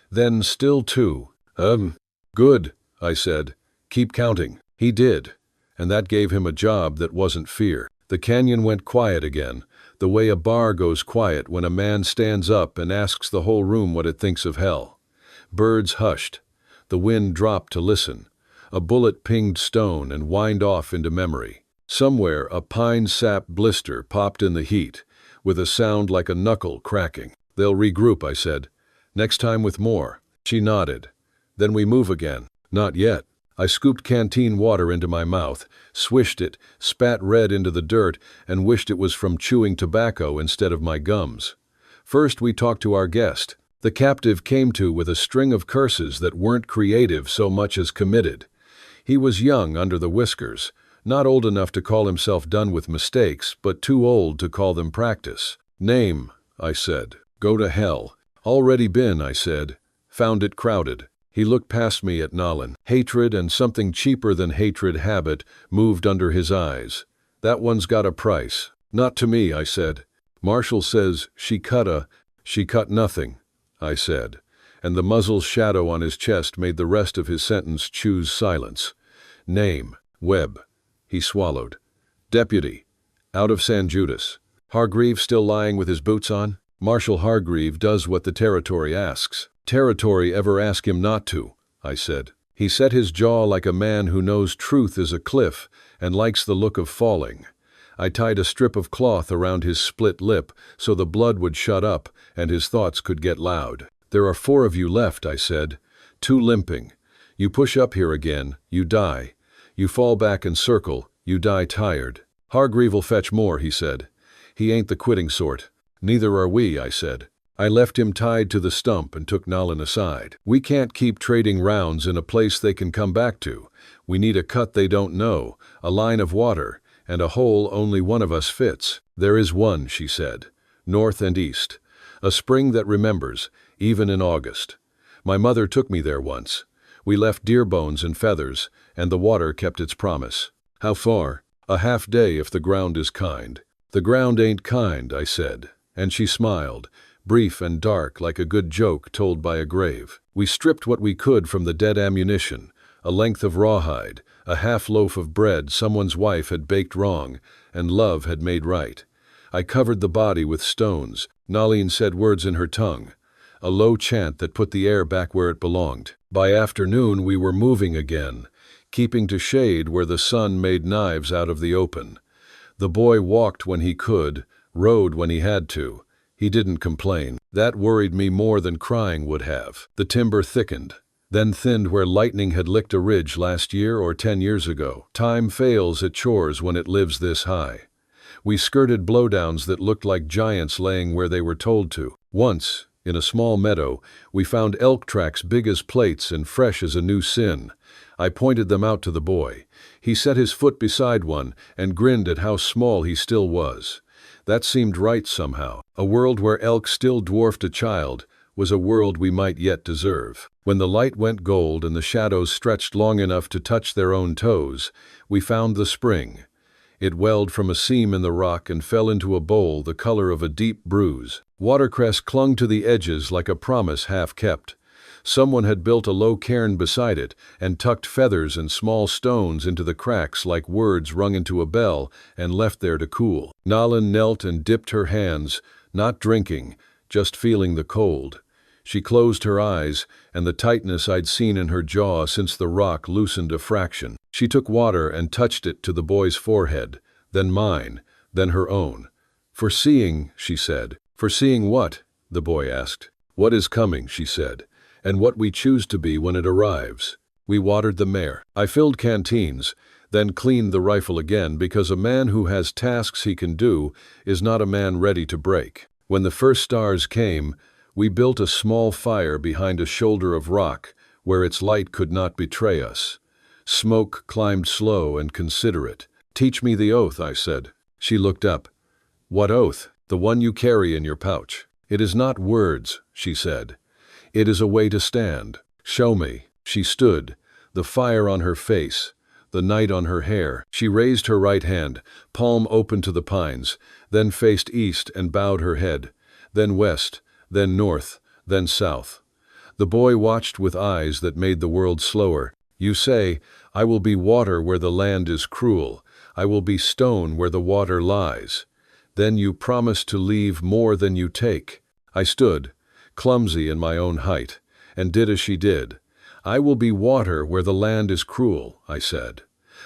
Then still 2. Good, I said. "Keep counting." He did, and that gave him a job that wasn't fear. The canyon went quiet again, the way a bar goes quiet when a man stands up and asks the whole room what it thinks of hell. Birds hushed. The wind dropped to listen. A bullet pinged stone and whined off into memory. Somewhere a pine sap blister popped in the heat, with a sound like a knuckle cracking. "They'll regroup," I said. "Next time with more." She nodded. "Then we move again." "Not yet." I scooped canteen water into my mouth, swished it, spat red into the dirt, and wished it was from chewing tobacco instead of my gums. First we talked to our guest. The captive came to with a string of curses that weren't creative so much as committed. He was young under the whiskers, not old enough to call himself done with mistakes, but too old to call them practice. "Name," I said. "Go to hell." "Already been," I said. "Found it crowded." He looked past me at Nalin. Hatred and something cheaper than hatred, habit, moved under his eyes. "That one's got a price." "Not to me," I said. "Marshall says she cut nothing," I said, and the muzzle's shadow on his chest made the rest of his sentence choose silence. "Name, Webb." He swallowed. "Deputy. Out of San Judas." "Hargreave still lying with his boots on?" "Marshal Hargreave does what the territory asks." "Territory ever ask him not to," I said. He set his jaw like a man who knows truth is a cliff and likes the look of falling. I tied a strip of cloth around his split lip so the blood would shut up and his thoughts could get loud. "There are 4 of you left," I said. 2 limping. You push up here again, you die. You fall back and circle, you die tired. "Hargreave'll fetch more," he said. "He ain't the quitting sort." "Neither are we," I said. I left him tied to the stump and took Nalin aside. "We can't keep trading rounds in a place they can come back to. We need a cut they don't know, a line of water, and a hole only one of us fits." "There is one," she said. "North and east. A spring that remembers, even in August. My mother took me there once. We left deer bones and feathers, and the water kept its promise." "How far?" "A half day if the ground is kind." "The ground ain't kind," I said, and she smiled, brief and dark like a good joke told by a grave. We stripped what we could from the dead ammunition, a length of rawhide, a half loaf of bread someone's wife had baked wrong, and love had made right. I covered the body with stones. Nalin said words in her tongue, a low chant that put the air back where it belonged. By afternoon we were moving again, keeping to shade where the sun made knives out of the open. The boy walked when he could, rode when he had to. He didn't complain. That worried me more than crying would have. The timber thickened, then thinned where lightning had licked a ridge last year or 10 years ago. Time fails at chores when it lives this high. We skirted blowdowns that looked like giants laying where they were told to. Once, in a small meadow, we found elk tracks big as plates and fresh as a new sin. I pointed them out to the boy. He set his foot beside one and grinned at how small he still was. That seemed right somehow. A world where elk still dwarfed a child was a world we might yet deserve. When the light went gold and the shadows stretched long enough to touch their own toes, we found the spring. It welled from a seam in the rock and fell into a bowl the color of a deep bruise. Watercress clung to the edges like a promise half kept. Someone had built a low cairn beside it and tucked feathers and small stones into the cracks like words rung into a bell and left there to cool. Nalin knelt and dipped her hands, not drinking, just feeling the cold. She closed her eyes, and the tightness I'd seen in her jaw since the rock loosened a fraction. She took water and touched it to the boy's forehead, then mine, then her own. "For seeing," she said. "For seeing what?" the boy asked. "What is coming," she said, "and what we choose to be when it arrives." We watered the mare. I filled canteens, then cleaned the rifle again because a man who has tasks he can do is not a man ready to break. When the first stars came, we built a small fire behind a shoulder of rock where its light could not betray us. Smoke climbed slow and considerate. "Teach me the oath," I said. She looked up. "What oath?" "The one you carry in your pouch." "It is not words," she said. "It is a way to stand." "Show me." She stood, the fire on her face, the night on her hair. She raised her right hand, palm open to the pines, then faced east and bowed her head, then west, then north, then south. The boy watched with eyes that made the world slower. "You say, I will be water where the land is cruel. I will be stone where the water lies. Then you promise to leave more than you take." I stood, clumsy in my own height, and did as she did. "I will be water where the land is cruel," I said.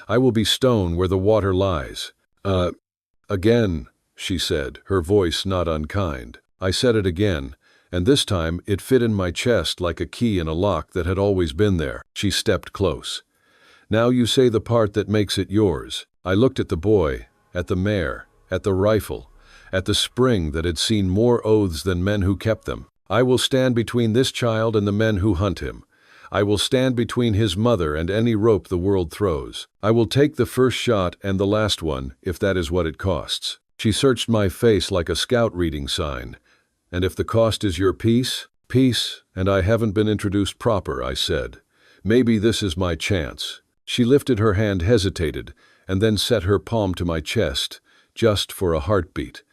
"I will be stone where the water lies." Again," she said, her voice not unkind. I said it again, and this time it fit in my chest like a key in a lock that had always been there. She stepped close. "Now you say the part that makes it yours." I looked at the boy, at the mare, at the rifle, at the spring that had seen more oaths than men who kept them. "I will stand between this child and the men who hunt him. I will stand between his mother and any rope the world throws. I will take the first shot and the last one, if that is what it costs." She searched my face like a scout reading sign. "And if the cost is your peace?" "Peace, and I haven't been introduced proper," I said. "Maybe this is my chance." She lifted her hand, hesitated, and then set her palm to my chest, just for a heartbeat.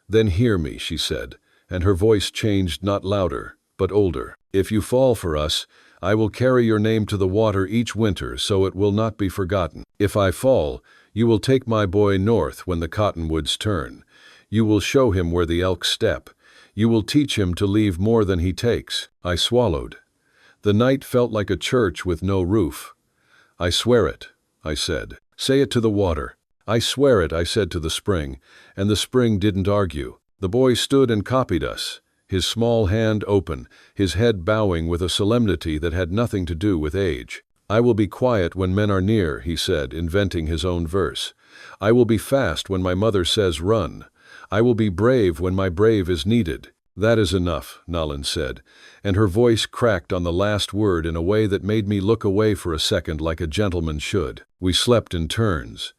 "Then hear me," she said, and her voice changed, not louder, but older. "If you fall for us, I will carry your name to the water each winter so it will not be forgotten. If I fall, you will take my boy north when the cottonwoods turn. You will show him where the elk step. You will teach him to leave more than he takes." I swallowed. The night felt like a church with no roof. "I swear it," I said. "Say it to the water." "I swear it," I said to the spring, and the spring didn't argue. The boy stood and copied us, his small hand open, his head bowing with a solemnity that had nothing to do with age. "I will be quiet when men are near," he said, inventing his own verse. "I will be fast when my mother says run. I will be brave when my brave is needed." "That is enough," Nalin said, and her voice cracked on the last word in a way that made me look away for a second like a gentleman should. We slept in turns.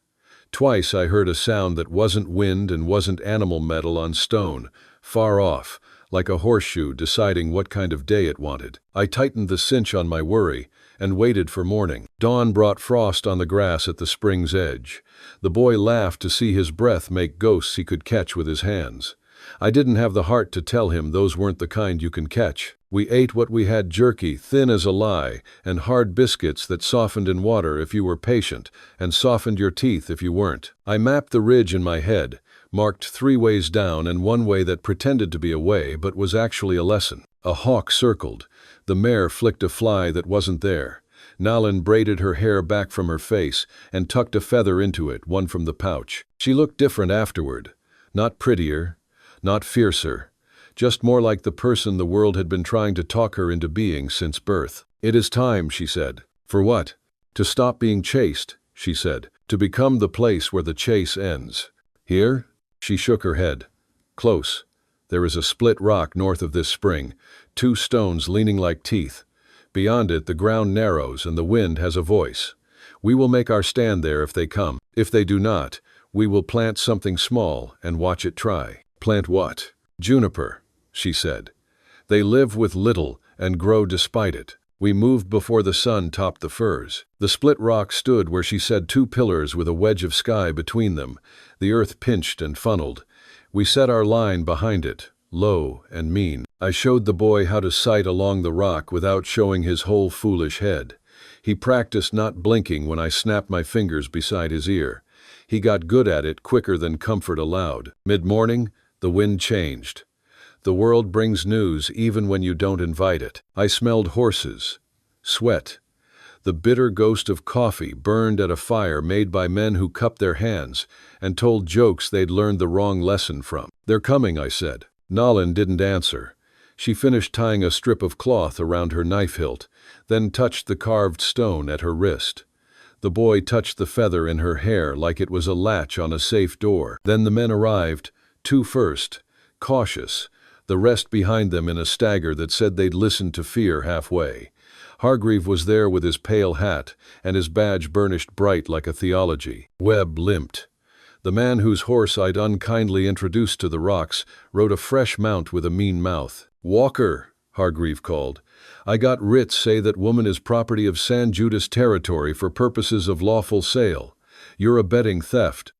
Twice I heard a sound that wasn't wind and wasn't animal metal on stone, far off, like a horseshoe deciding what kind of day it wanted. I tightened the cinch on my worry and waited for morning. Dawn brought frost on the grass at the spring's edge. The boy laughed to see his breath make ghosts he could catch with his hands. I didn't have the heart to tell him those weren't the kind you can catch. We ate what we had: jerky, thin as a lie, and hard biscuits that softened in water if you were patient, and softened your teeth if you weren't. I mapped the ridge in my head, marked 3 ways down and 1 way that pretended to be a way but was actually a lesson. A hawk circled. The mare flicked a fly that wasn't there. Nalin braided her hair back from her face and tucked a feather into it, one from the pouch. She looked different afterward. Not prettier, not fiercer, just more like the person the world had been trying to talk her into being since birth. "It is time," she said. "For what?" "To stop being chased," she said. "To become the place where the chase ends." "Here?" She shook her head. "Close. There is a split rock north of this spring, 2 stones leaning like teeth. Beyond it the ground narrows and the wind has a voice. We will make our stand there if they come. If they do not, we will plant something small and watch it try." "Plant what?" "Juniper," she said. "They live with little and grow despite it." We moved before the sun topped the firs. The split rock stood where she said, 2 pillars with a wedge of sky between them, the earth pinched and funneled. We set our line behind it, low and mean. I showed the boy how to sight along the rock without showing his whole foolish head. He practiced not blinking when I snapped my fingers beside his ear. He got good at it quicker than comfort allowed. Mid-morning, the wind changed. The world brings news even when you don't invite it. I smelled horses, sweat. The bitter ghost of coffee burned at a fire made by men who cupped their hands and told jokes they'd learned the wrong lesson from. "They're coming," I said. Nalin didn't answer. She finished tying a strip of cloth around her knife hilt, then touched the carved stone at her wrist. The boy touched the feather in her hair like it was a latch on a safe door. Then the men arrived, 2 first, cautious, the rest behind them in a stagger that said they'd listened to fear halfway. Hargreave was there with his pale hat and his badge burnished bright like a theology. Webb limped. The man whose horse I'd unkindly introduced to the rocks rode a fresh mount with a mean mouth. "Walker," Hargreave called. "I got writs say that woman is property of San Judas territory for purposes of lawful sale. You're abetting theft.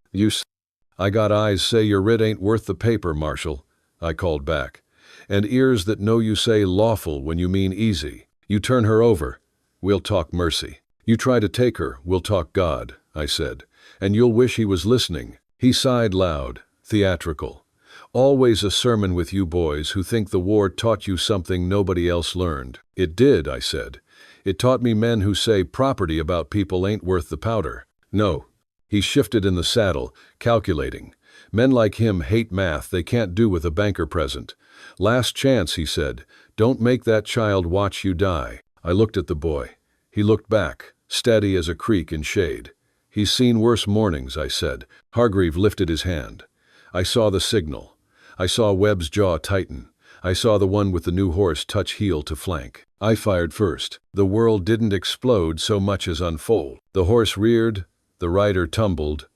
I got eyes say your writ ain't worth the paper, Marshal," I called back. "And ears that know you say lawful when you mean easy. You turn her over, we'll talk mercy. You try to take her, we'll talk God," I said. "And you'll wish he was listening." He sighed loud, theatrical. "Always a sermon with you boys who think the war taught you something nobody else learned." "It did," I said. "It taught me men who say property about people ain't worth the powder." "No." He shifted in the saddle, calculating. "Men like him hate math they can't do with a banker present. Last chance," he said. "Don't make that child watch you die." I looked at the boy. He looked back, steady as a creek in shade. "He's seen worse mornings," I said. Hargreave lifted his hand. I saw the signal. I saw Webb's jaw tighten. I saw the one with the new horse touch heel to flank. I fired first. The world didn't explode so much as unfold. The horse reared, the rider tumbled.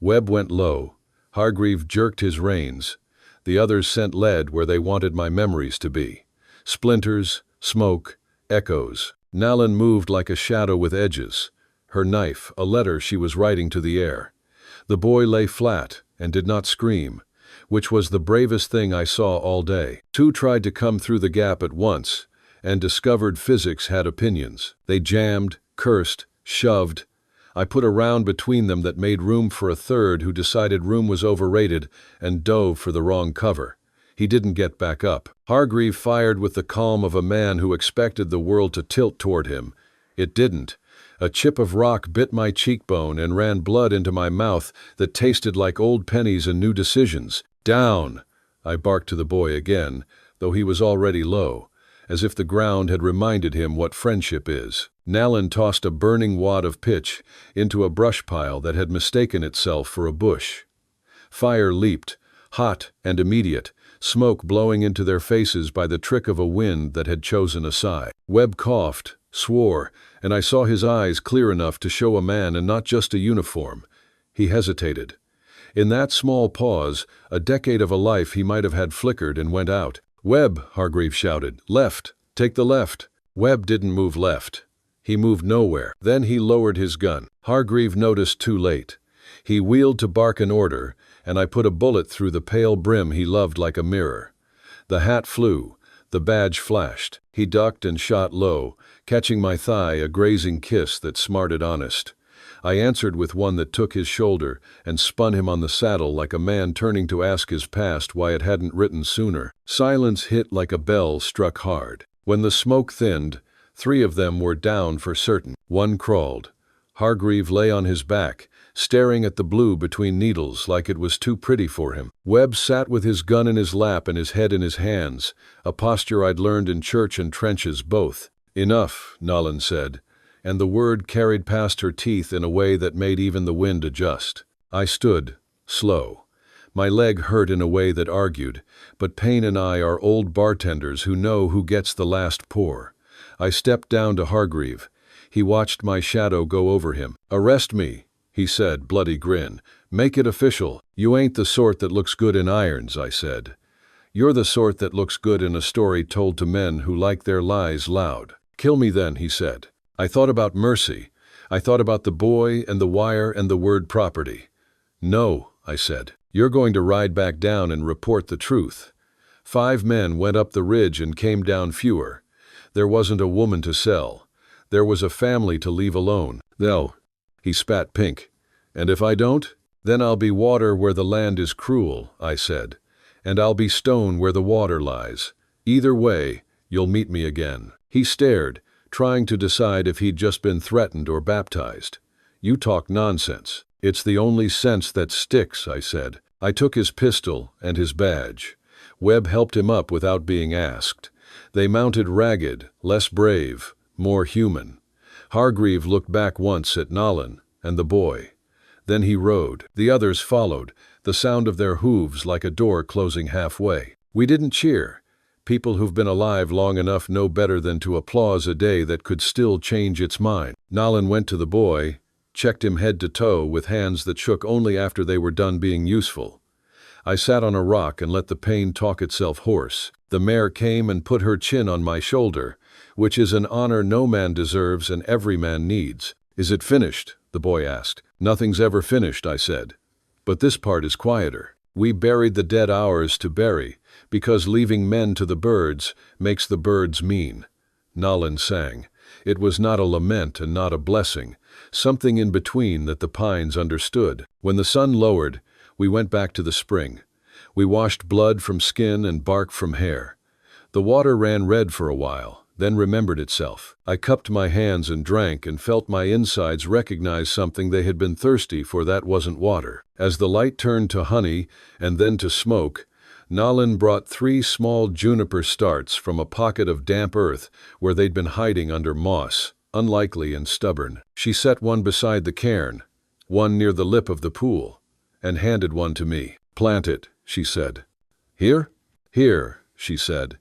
Webb went low. Hargreave jerked his reins. The others sent lead where they wanted my memories to be. Splinters, smoke, echoes. Nalin moved like a shadow with edges. Her knife, a letter she was writing to the air. The boy lay flat and did not scream, which was the bravest thing I saw all day. 2 tried to come through the gap at once and discovered physics had opinions. They jammed, cursed, shoved. I put a round between them that made room for a third who decided room was overrated and dove for the wrong cover. He didn't get back up. Hargreave fired with the calm of a man who expected the world to tilt toward him. It didn't. A chip of rock bit my cheekbone and ran blood into my mouth that tasted like old pennies and new decisions. "Down!" I barked to the boy again, though he was already low, as if the ground had reminded him what friendship is. Nalin tossed a burning wad of pitch into a brush pile that had mistaken itself for a bush. Fire leaped, hot and immediate, smoke blowing into their faces by the trick of a wind that had chosen a side. Webb coughed, swore, and I saw his eyes clear enough to show a man and not just a uniform. He hesitated. In that small pause, a decade of a life he might have had flickered and went out. "Webb," Hargreave shouted. "Left! Take the left!" Webb didn't move left. He moved nowhere. Then he lowered his gun. Hargreave noticed too late. He wheeled to bark an order, and I put a bullet through the pale brim he loved like a mirror. The hat flew. The badge flashed. He ducked and shot low, catching my thigh, a grazing kiss that smarted honest. I answered with one that took his shoulder and spun him on the saddle like a man turning to ask his past why it hadn't written sooner. Silence hit like a bell struck hard. When the smoke thinned, 3 of them were down for certain. 1 crawled. Hargreave lay on his back, staring at the blue between needles like it was too pretty for him. Webb sat with his gun in his lap and his head in his hands, a posture I'd learned in church and trenches both. "Enough," Nolan said, and the word carried past her teeth in a way that made even the wind adjust. I stood, slow. My leg hurt in a way that argued, but Payne and I are old bartenders who know who gets the last pour. I stepped down to Hargreave. He watched my shadow go over him. "Arrest me," he said, bloody grin. "Make it official." "You ain't the sort that looks good in irons," I said. "You're the sort that looks good in a story told to men who like their lies loud." "Kill me then," he said. I thought about mercy. I thought about the boy and the wire and the word property. "No," I said. "You're going to ride back down and report the truth." 5 men went up the ridge and came down fewer. There wasn't a woman to sell. There was a family to leave alone. "No," he spat pink. "And if I don't, then I'll be water where the land is cruel," I said. "And I'll be stone where the water lies. Either way, you'll meet me again." He stared, trying to decide if he'd just been threatened or baptized. "You talk nonsense. It's the only sense that sticks," I said. I took his pistol and his badge. Webb helped him up without being asked. They mounted ragged, less brave, more human. Hargreave looked back once at Nolan and the boy. Then he rode. The others followed, the sound of their hooves like a door closing halfway. We didn't cheer. People who've been alive long enough know better than to applause a day that could still change its mind. Nolan went to the boy, checked him head to toe with hands that shook only after they were done being useful. I sat on a rock and let the pain talk itself hoarse. The mare came and put her chin on my shoulder, which is an honor no man deserves and every man needs. "Is it finished?" the boy asked. "Nothing's ever finished," I said. "But this part is quieter. We buried the dead ours to bury, because leaving men to the birds makes the birds mean." Nolan sang. It was not a lament and not a blessing, something in between that the pines understood. When the sun lowered, we went back to the spring. We washed blood from skin and bark from hair. The water ran red for a while, then remembered itself. I cupped my hands and drank and felt my insides recognize something they had been thirsty for that wasn't water. As the light turned to honey and then to smoke, Nolan brought 3 small juniper starts from a pocket of damp earth where they'd been hiding under moss, unlikely and stubborn. She set one beside the cairn, one near the lip of the pool, and handed one to me. "Plant it," she said. "Here?" "Here," she said.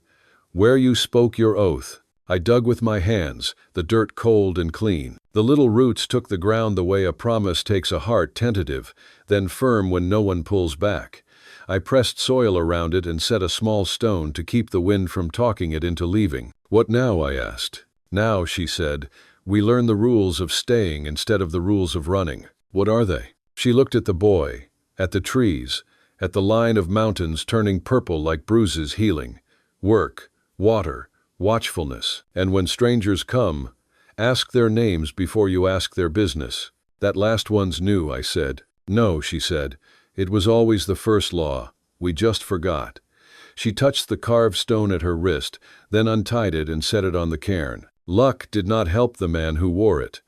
"Where you spoke your oath." I dug with my hands, the dirt cold and clean. The little roots took the ground the way a promise takes a heart tentative, then firm when no one pulls back. I pressed soil around it and set a small stone to keep the wind from talking it into leaving. "What now?" I asked. "Now," she said, "we learn the rules of staying instead of the rules of running." "What are they?" She looked at the boy, at the trees, at the line of mountains turning purple like bruises healing. "Work, water, watchfulness. And when strangers come, ask their names before you ask their business." "That last one's new," I said. "No," she said. "It was always the first law. We just forgot." She touched the carved stone at her wrist, then untied it and set it on the cairn. Luck did not help the man who wore it,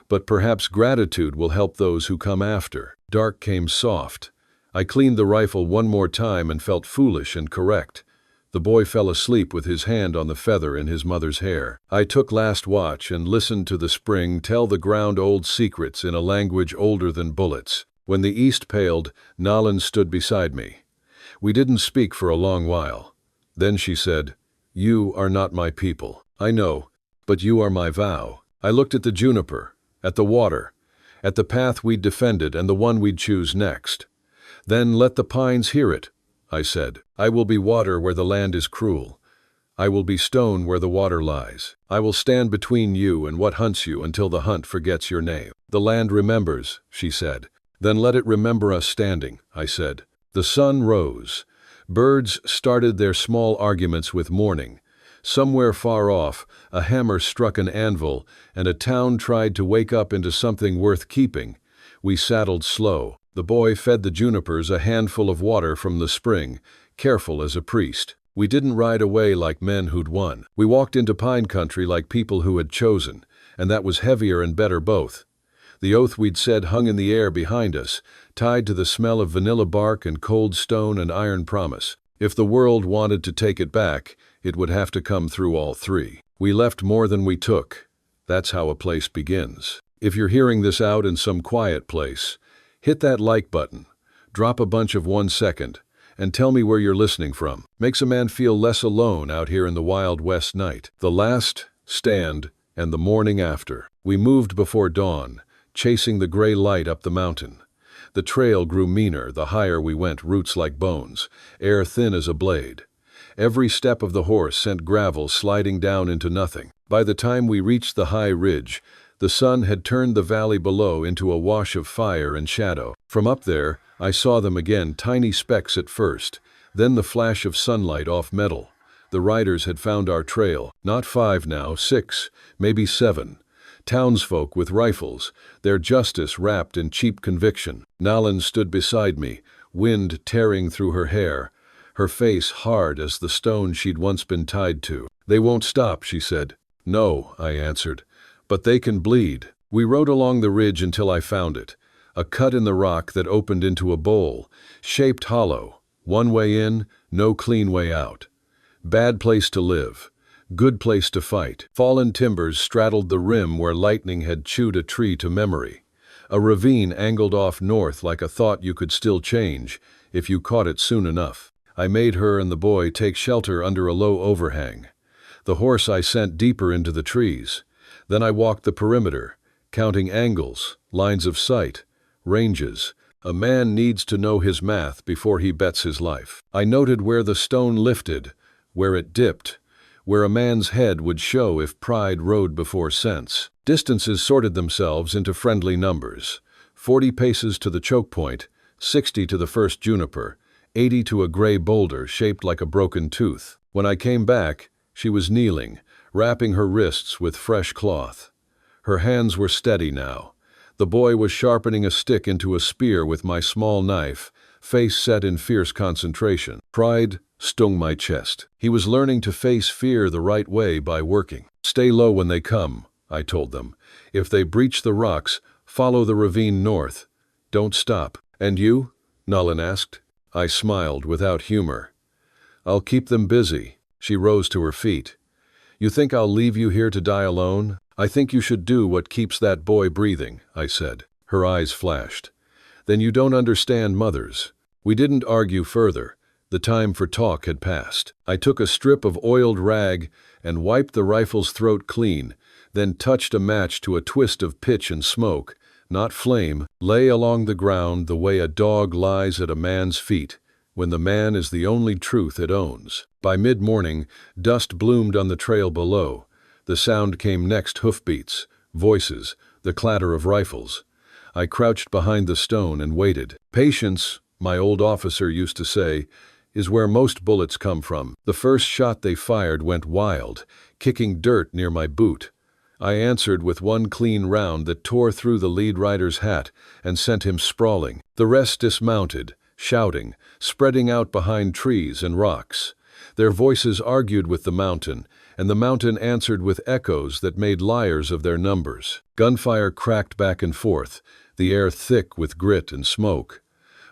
but perhaps gratitude will help those who come after. Dark came soft. I cleaned the rifle one more time and felt foolish and correct. The boy fell asleep with his hand on the feather in his mother's hair. I took last watch and listened to the spring tell the ground old secrets in a language older than bullets. When the east paled, Nolan stood beside me. We didn't speak for a long while. Then she said, "You are not my people. I know, but you are my vow." I looked at the juniper, at the water, at the path we'd defended and the one we'd choose next. "Then let the pines hear it," I said. "I will be water where the land is cruel. I will be stone where the water lies. I will stand between you and what hunts you until the hunt forgets your name." "The land remembers," she said. "Then let it remember us standing," I said. The sun rose. Birds started their small arguments with morning. Somewhere far off, a hammer struck an anvil, and a town tried to wake up into something worth keeping. We saddled slow. The boy fed the junipers a handful of water from the spring, careful as a priest. We didn't ride away like men who'd won. We walked into pine country like people who had chosen, and that was heavier and better both. The oath we'd said hung in the air behind us, tied to the smell of vanilla bark and cold stone and iron promise. If the world wanted to take it back, it would have to come through all three. We left more than we took. That's how a place begins. If you're hearing this out in some quiet place, hit that like button, drop a bunch of 1 second, and tell me where you're listening from. Makes a man feel less alone out here in the Wild West night. The last stand and the morning after. We moved before dawn, chasing the gray light up the mountain. The trail grew meaner the higher we went, roots like bones, air thin as a blade. Every step of the horse sent gravel sliding down into nothing. By the time we reached the high ridge, the sun had turned the valley below into a wash of fire and shadow. From up there, I saw them again, tiny specks at first, then the flash of sunlight off metal. The riders had found our trail, not 5 now, 6, maybe 7. Townsfolk with rifles, their justice wrapped in cheap conviction. Nalan stood beside me, wind tearing through her hair, her face hard as the stone she'd once been tied to. "They won't stop," she said. "No," I answered, "but they can bleed." We rode along the ridge until I found it, a cut in the rock that opened into a bowl, shaped hollow, one way in, no clean way out. Bad place to live, good place to fight. Fallen timbers straddled the rim where lightning had chewed a tree to memory. A ravine angled off north like a thought you could still change if you caught it soon enough. I made her and the boy take shelter under a low overhang. The horse I sent deeper into the trees. Then I walked the perimeter, counting angles, lines of sight, ranges. A man needs to know his math before he bets his life. I noted where the stone lifted, where it dipped, where a man's head would show if pride rode before sense. Distances sorted themselves into friendly numbers. 40 paces to the choke point, 60 to the first juniper, 80 to a gray boulder shaped like a broken tooth. When I came back, she was kneeling, wrapping her wrists with fresh cloth. Her hands were steady now. The boy was sharpening a stick into a spear with my small knife, face set in fierce concentration. Pride stung my chest. He was learning to face fear the right way by working. "Stay low when they come," I told them. "If they breach the rocks, follow the ravine north. Don't stop." "And you?" Nalan asked. I smiled without humor. "I'll keep them busy." She rose to her feet. "You think I'll leave you here to die alone?" "I think you should do what keeps that boy breathing," I said. Her eyes flashed. "Then you don't understand mothers." We didn't argue further. The time for talk had passed. I took a strip of oiled rag and wiped the rifle's throat clean, then touched a match to a twist of pitch and smoke, not flame, lay along the ground the way a dog lies at a man's feet, when the man is the only truth it owns. By mid-morning, dust bloomed on the trail below. The sound came next: hoofbeats, voices, the clatter of rifles. I crouched behind the stone and waited. Patience, my old officer used to say, is where most bullets come from. The first shot they fired went wild, kicking dirt near my boot. I answered with one clean round that tore through the lead rider's hat and sent him sprawling. The rest dismounted, shouting, spreading out behind trees and rocks. Their voices argued with the mountain, and the mountain answered with echoes that made liars of their numbers. Gunfire cracked back and forth, the air thick with grit and smoke.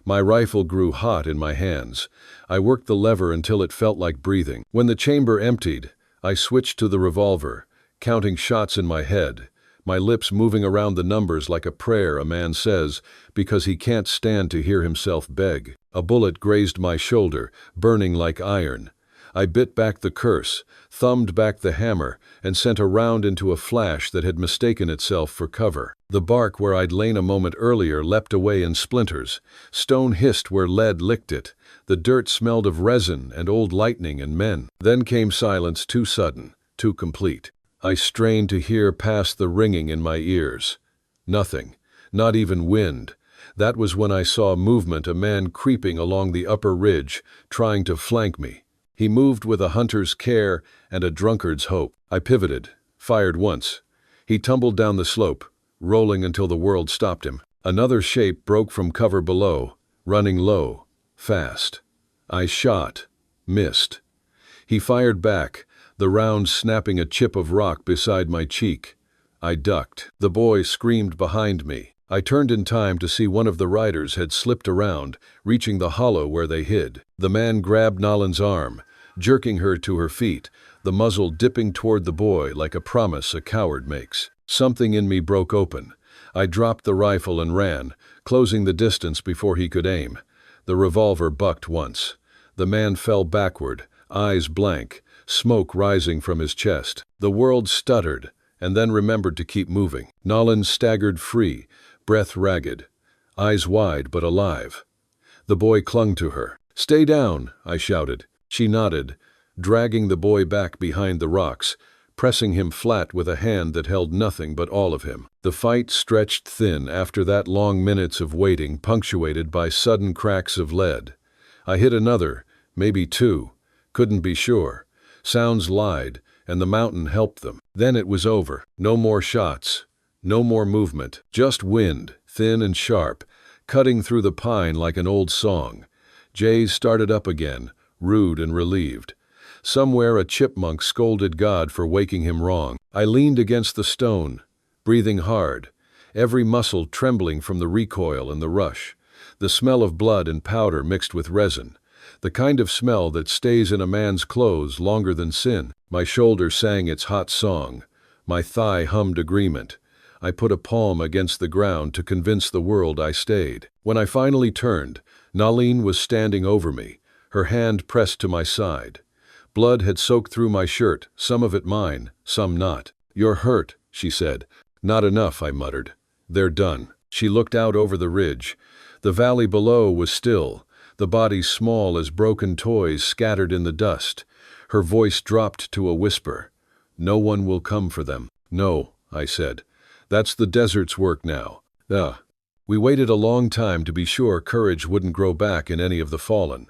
My rifle grew hot in my hands. I worked the lever until it felt like breathing. When the chamber emptied, I switched to the revolver, counting shots in my head, my lips moving around the numbers like a prayer a man says because he can't stand to hear himself beg. A bullet grazed my shoulder, burning like iron. I bit back the curse, thumbed back the hammer, and sent a round into a flash that had mistaken itself for cover. The bark where I'd lain a moment earlier leapt away in splinters. Stone hissed where lead licked it. The dirt smelled of resin and old lightning and men. Then came silence, too sudden, too complete. I strained to hear past the ringing in my ears. Nothing, not even wind. That was when I saw movement, a man creeping along the upper ridge, trying to flank me. He moved with a hunter's care and a drunkard's hope. I pivoted, fired once. He tumbled down the slope, rolling until the world stopped him. Another shape broke from cover below, running low, fast. I shot, missed. He fired back, the round snapping a chip of rock beside my cheek. I ducked. The boy screamed behind me. I turned in time to see one of the riders had slipped around, reaching the hollow where they hid. The man grabbed Nolan's arm, jerking her to her feet, the muzzle dipping toward the boy like a promise a coward makes. Something in me broke open. I dropped the rifle and ran, closing the distance before he could aim. The revolver bucked once. The man fell backward, eyes blank, smoke rising from his chest. The world stuttered, and then remembered to keep moving. Nolan staggered free, breath ragged, eyes wide but alive. The boy clung to her. "Stay down," I shouted. She nodded, dragging the boy back behind the rocks, pressing him flat with a hand that held nothing but all of him. The fight stretched thin after that long minutes of waiting, punctuated by sudden cracks of lead. I hit another, maybe two, couldn't be sure. Sounds lied, and the mountain helped them. Then it was over. No more shots, no more movement, just wind, thin and sharp, cutting through the pine like an old song. Jays started up again, rude and relieved. Somewhere a chipmunk scolded God for waking him wrong. I leaned against the stone, breathing hard, every muscle trembling from the recoil and the rush. The smell of blood and powder mixed with resin, the kind of smell that stays in a man's clothes longer than sin. My shoulder sang its hot song. My thigh hummed agreement. I put a palm against the ground to convince the world I stayed. When I finally turned, Nalin was standing over me, her hand pressed to my side. Blood had soaked through my shirt, some of it mine, some not. "You're hurt," she said. "Not enough," I muttered. "They're done." She looked out over the ridge. The valley below was still, the bodies small as broken toys scattered in the dust. Her voice dropped to a whisper. "No one will come for them." "No," I said. "That's the desert's work now." We waited a long time to be sure courage wouldn't grow back in any of the fallen.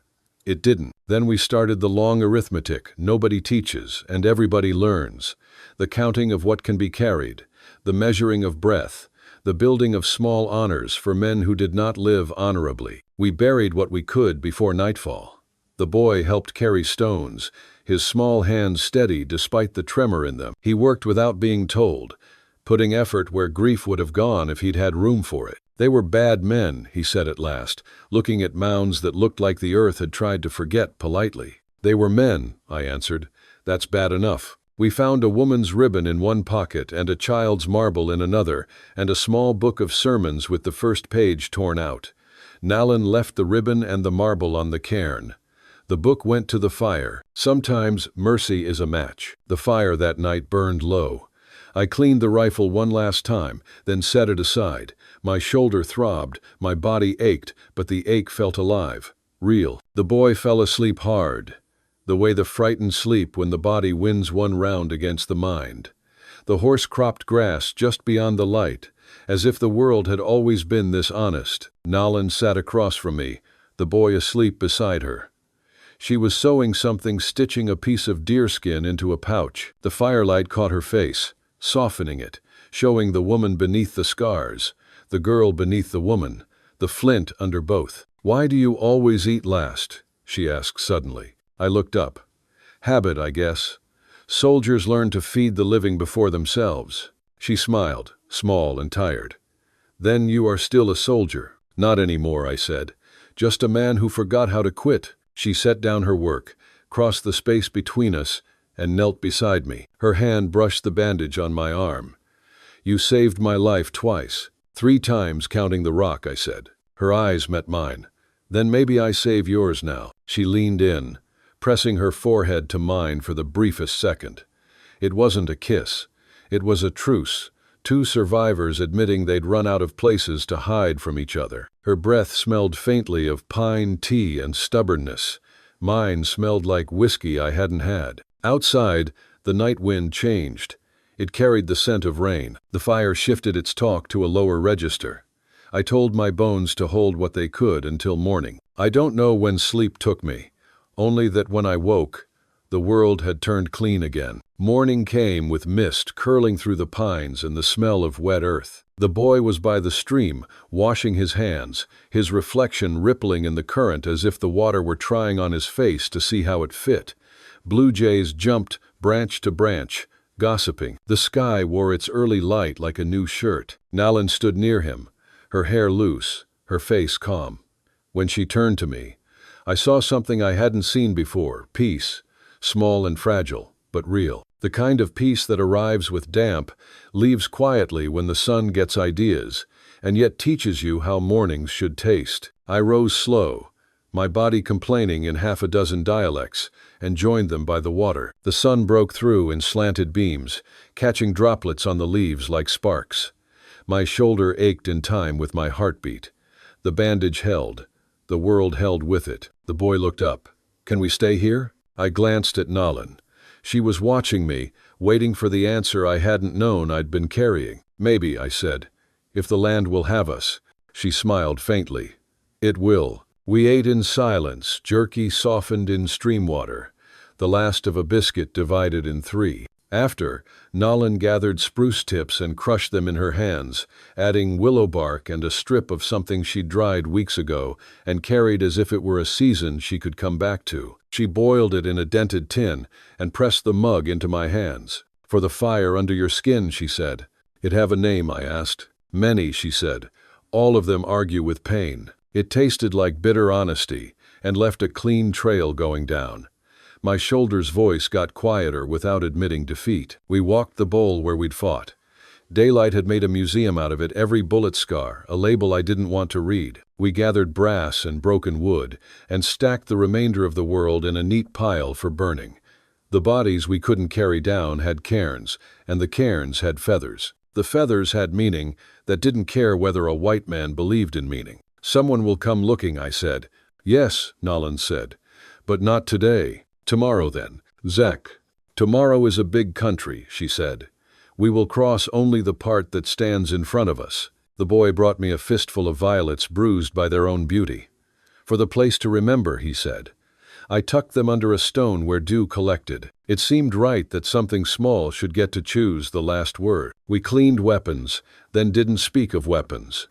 It didn't. Then we started the long arithmetic nobody teaches and everybody learns. The counting of what can be carried, the measuring of breath, the building of small honors for men who did not live honorably. We buried what we could before nightfall. The boy helped carry stones, his small hands steady despite the tremor in them. He worked without being told, putting effort where grief would have gone if he'd had room for it. "They were bad men," he said at last, looking at mounds that looked like the earth had tried to forget politely. "They were men," I answered. "That's bad enough." We found a woman's ribbon in one pocket and a child's marble in another, and a small book of sermons with the first page torn out. Nalan left the ribbon and the marble on the cairn. The book went to the fire. Sometimes mercy is a match. The fire that night burned low. I cleaned the rifle one last time, then set it aside. My shoulder throbbed, my body ached, but the ache felt alive, real. The boy fell asleep hard, the way the frightened sleep when the body wins one round against the mind. The horse cropped grass just beyond the light, as if the world had always been this honest. Nalan sat across from me, the boy asleep beside her. She was sewing something, stitching a piece of deerskin into a pouch. The firelight caught her face, softening it, showing the woman beneath the scars, the girl beneath the woman, the flint under both. "Why do you always eat last?" she asked suddenly. I looked up. "Habit, I guess. Soldiers learn to feed the living before themselves." She smiled, small and tired. "Then you are still a soldier." "Not anymore," I said. "Just a man who forgot how to quit." She set down her work, crossed the space between us, and knelt beside me. Her hand brushed the bandage on my arm. "You saved my life twice. 3 times counting the rock," I said. Her eyes met mine. "Then maybe I save yours now." She leaned in, pressing her forehead to mine for the briefest second. It wasn't a kiss. It was a truce. 2 survivors admitting they'd run out of places to hide from each other. Her breath smelled faintly of pine tea and stubbornness. Mine smelled like whiskey I hadn't had. Outside, the night wind changed. It carried the scent of rain. The fire shifted its talk to a lower register. I told my bones to hold what they could until morning. I don't know when sleep took me. only that when I woke, the world had turned clean again. Morning came with mist curling through the pines and the smell of wet earth. The boy was by the stream, washing his hands, his reflection rippling in the current as if the water were trying on his face to see how it fit. Blue jays jumped branch to branch, gossiping. The sky wore its early light like a new shirt. Nalin stood near him, her hair loose, her face calm. When she turned to me, I saw something I hadn't seen before: peace, small and fragile, but real. The kind of peace that arrives with damp, leaves quietly when the sun gets ideas, and yet teaches you how mornings should taste. I rose slow, my body complaining in half a dozen dialects, and joined them by the water. The sun broke through in slanted beams, catching droplets on the leaves like sparks. My shoulder ached in time with my heartbeat. The bandage held. The world held with it. The boy looked up. "Can we stay here?" I glanced at Nalin. She was watching me, waiting for the answer I hadn't known I'd been carrying. "Maybe," I said, "if the land will have us." She smiled faintly. "It will." We ate in silence, jerky softened in stream water, the last of a biscuit divided in three. After, Nalin gathered spruce tips and crushed them in her hands, adding willow bark and a strip of something she'd dried weeks ago and carried as if it were a season she could come back to. She boiled it in a dented tin and pressed the mug into my hands. "For the fire under your skin," she said. "It have a name?" I asked. "Many," she said. "All of them argue with pain." It tasted like bitter honesty and left a clean trail going down. My shoulder's voice got quieter without admitting defeat. We walked the bowl where we'd fought. Daylight had made a museum out of it, every bullet scar, a label I didn't want to read. We gathered brass and broken wood and stacked the remainder of the world in a neat pile for burning. The bodies we couldn't carry down had cairns, and the cairns had feathers. The feathers had meaning that didn't care whether a white man believed in meaning. "Someone will come looking," I said. "Yes," Nalin said, "but not today." "Tomorrow then." "Zek, tomorrow is a big country," she said. "We will cross only the part that stands in front of us." The boy brought me a fistful of violets bruised by their own beauty. "For the place to remember," he said. I tucked them under a stone where dew collected. It seemed right that something small should get to choose the last word. We cleaned weapons, then didn't speak of weapons.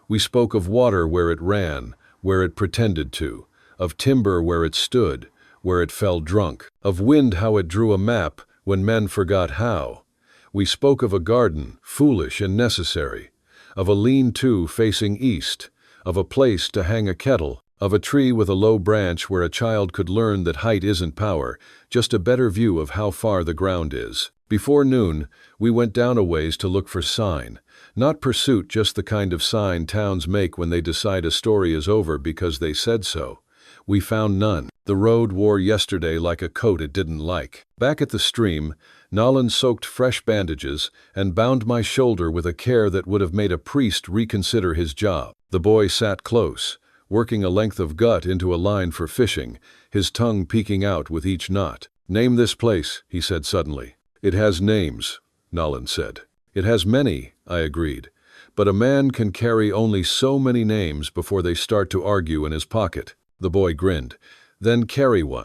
We spoke of water where it ran, where it pretended to, of timber where it stood, where it fell drunk, of wind how it drew a map when men forgot how. We spoke of a garden, foolish and necessary, of a lean-to facing east, of a place to hang a kettle, of a tree with a low branch where a child could learn that height isn't power, just a better view of how far the ground is. Before noon, we went down a ways to look for sign. Not pursuit, just the kind of sign towns make when they decide a story is over because they said so. We found none. The road wore yesterday like a coat it didn't like. Back at the stream, Nalin soaked fresh bandages and bound my shoulder with a care that would have made a priest reconsider his job. The boy sat close, working a length of gut into a line for fishing, his tongue peeking out with each knot. "Name this place," he said suddenly. "It has names," Nalin said. "It has many," I agreed, "but a man can carry only so many names before they start to argue in his pocket." The boy grinned. "Then carry one."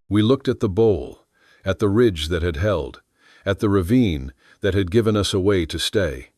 We looked at the bowl, at the ridge that had held, at the ravine that had given us a way to stay,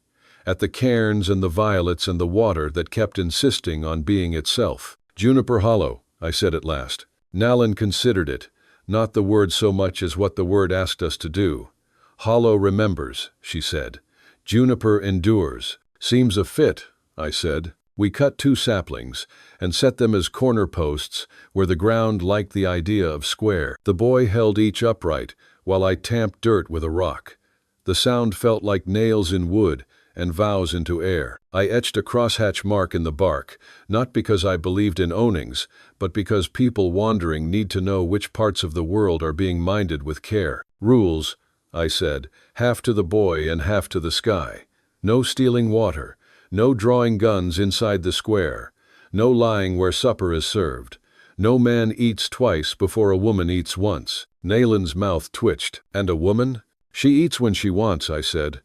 at the cairns and the violets and the water that kept insisting on being itself. "Juniper Hollow," I said at last. Nalin considered it, not the word so much as what the word asked us to do. "Hollow remembers," she said. "Juniper endures." "Seems a fit," I said. We cut 2 saplings and set them as corner posts where the ground liked the idea of square. The boy held each upright while I tamped dirt with a rock. The sound felt like nails in wood and vows into air. I etched a crosshatch mark in the bark, not because I believed in ownings, but because people wandering need to know which parts of the world are being minded with care. "Rules," I said, "half to the boy and half to the sky. No stealing water. No drawing guns inside the square. No lying where supper is served. No man eats twice before a woman eats once." Nalin's mouth twitched. "And a woman?" "She eats when she wants," I said.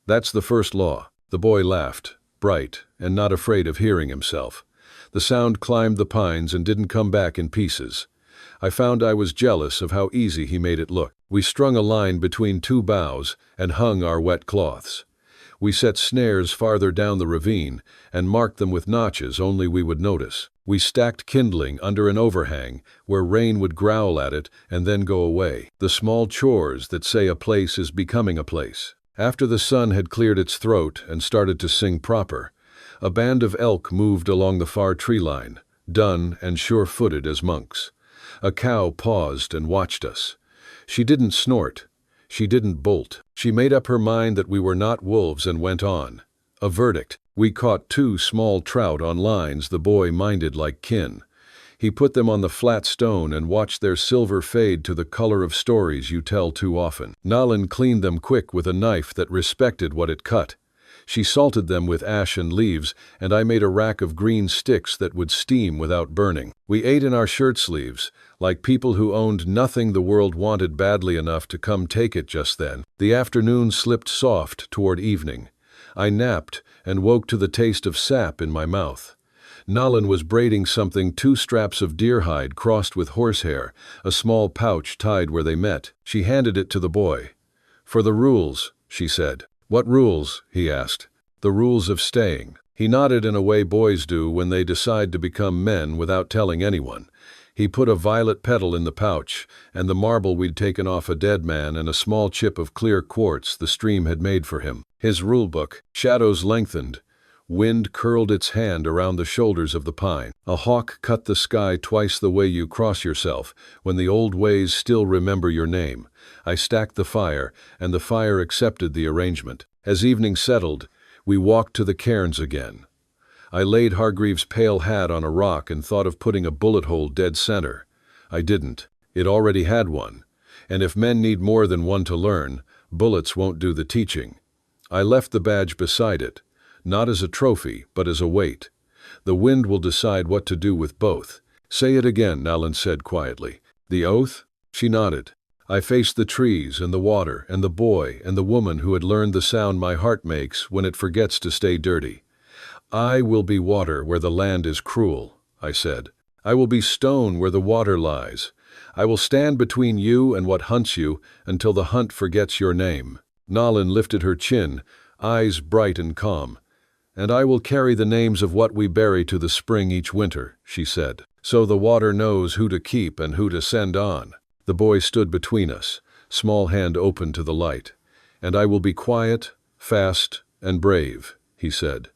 "That's the first law." The boy laughed, bright and not afraid of hearing himself. The sound climbed the pines and didn't come back in pieces. I found I was jealous of how easy he made it look. We strung a line between two boughs and hung our wet cloths. We set snares farther down the ravine and marked them with notches only we would notice. We stacked kindling under an overhang where rain would growl at it and then go away. The small chores that say a place is becoming a place. After the sun had cleared its throat and started to sing proper, a band of elk moved along the far tree line, dun and sure-footed as monks. A cow paused and watched us. She didn't snort. She didn't bolt. She made up her mind that we were not wolves and went on. A verdict. We caught 2 small trout on lines the boy minded like kin. He put them on the flat stone and watched their silver fade to the color of stories you tell too often. Nalin cleaned them quick with a knife that respected what it cut. She salted them with ash and leaves, and I made a rack of green sticks that would steam without burning. We ate in our shirt sleeves, like people who owned nothing the world wanted badly enough to come take it just then. The afternoon slipped soft toward evening. I napped and woke to the taste of sap in my mouth. Nalin was braiding something 2 straps of deer hide crossed with horsehair, a small pouch tied where they met. She handed it to the boy. "For the rules," she said. "What rules?" he asked. "The rules of staying." He nodded in a way boys do when they decide to become men without telling anyone. He put a violet petal in the pouch, and the marble we'd taken off a dead man and a small chip of clear quartz the stream had made for him. His rulebook. Shadows lengthened. Wind curled its hand around the shoulders of the pine. A hawk cut the sky twice the way you cross yourself, when the old ways still remember your name. I stacked the fire, and the fire accepted the arrangement. As evening settled, we walked to the cairns again. I laid Hargreaves' pale hat on a rock and thought of putting a bullet hole dead center. I didn't. It already had one. And if men need more than one to learn, bullets won't do the teaching. I left the badge beside it, not as a trophy, but as a weight. The wind will decide what to do with both. "Say it again," Nalin said quietly. "The oath?" She nodded. I faced the trees and the water and the boy and the woman who had learned the sound my heart makes when it forgets to stay dirty. "I will be water where the land is cruel," I said. "I will be stone where the water lies. I will stand between you and what hunts you until the hunt forgets your name." Nalin lifted her chin, eyes bright and calm. "And I will carry the names of what we bury to the spring each winter," she said. "So the water knows who to keep and who to send on." The boy stood between us, small hand open to the light. "And I will be quiet, fast, and brave," he said.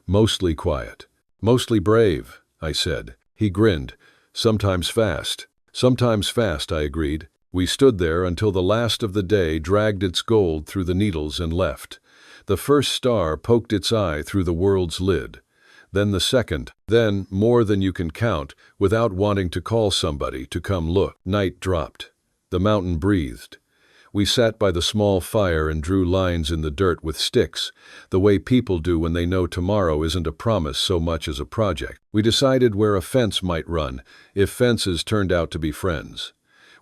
"Mostly quiet. Mostly brave," I said. He grinned. "Sometimes fast." "Sometimes fast," I agreed. We stood there until the last of the day dragged its gold through the needles and left. The first star poked its eye through the world's lid. Then the second, then more than you can count, without wanting to call somebody to come look. Night dropped. The mountain breathed. We sat by the small fire and drew lines in the dirt with sticks, the way people do when they know tomorrow isn't a promise so much as a project. We decided where a fence might run, if fences turned out to be friends.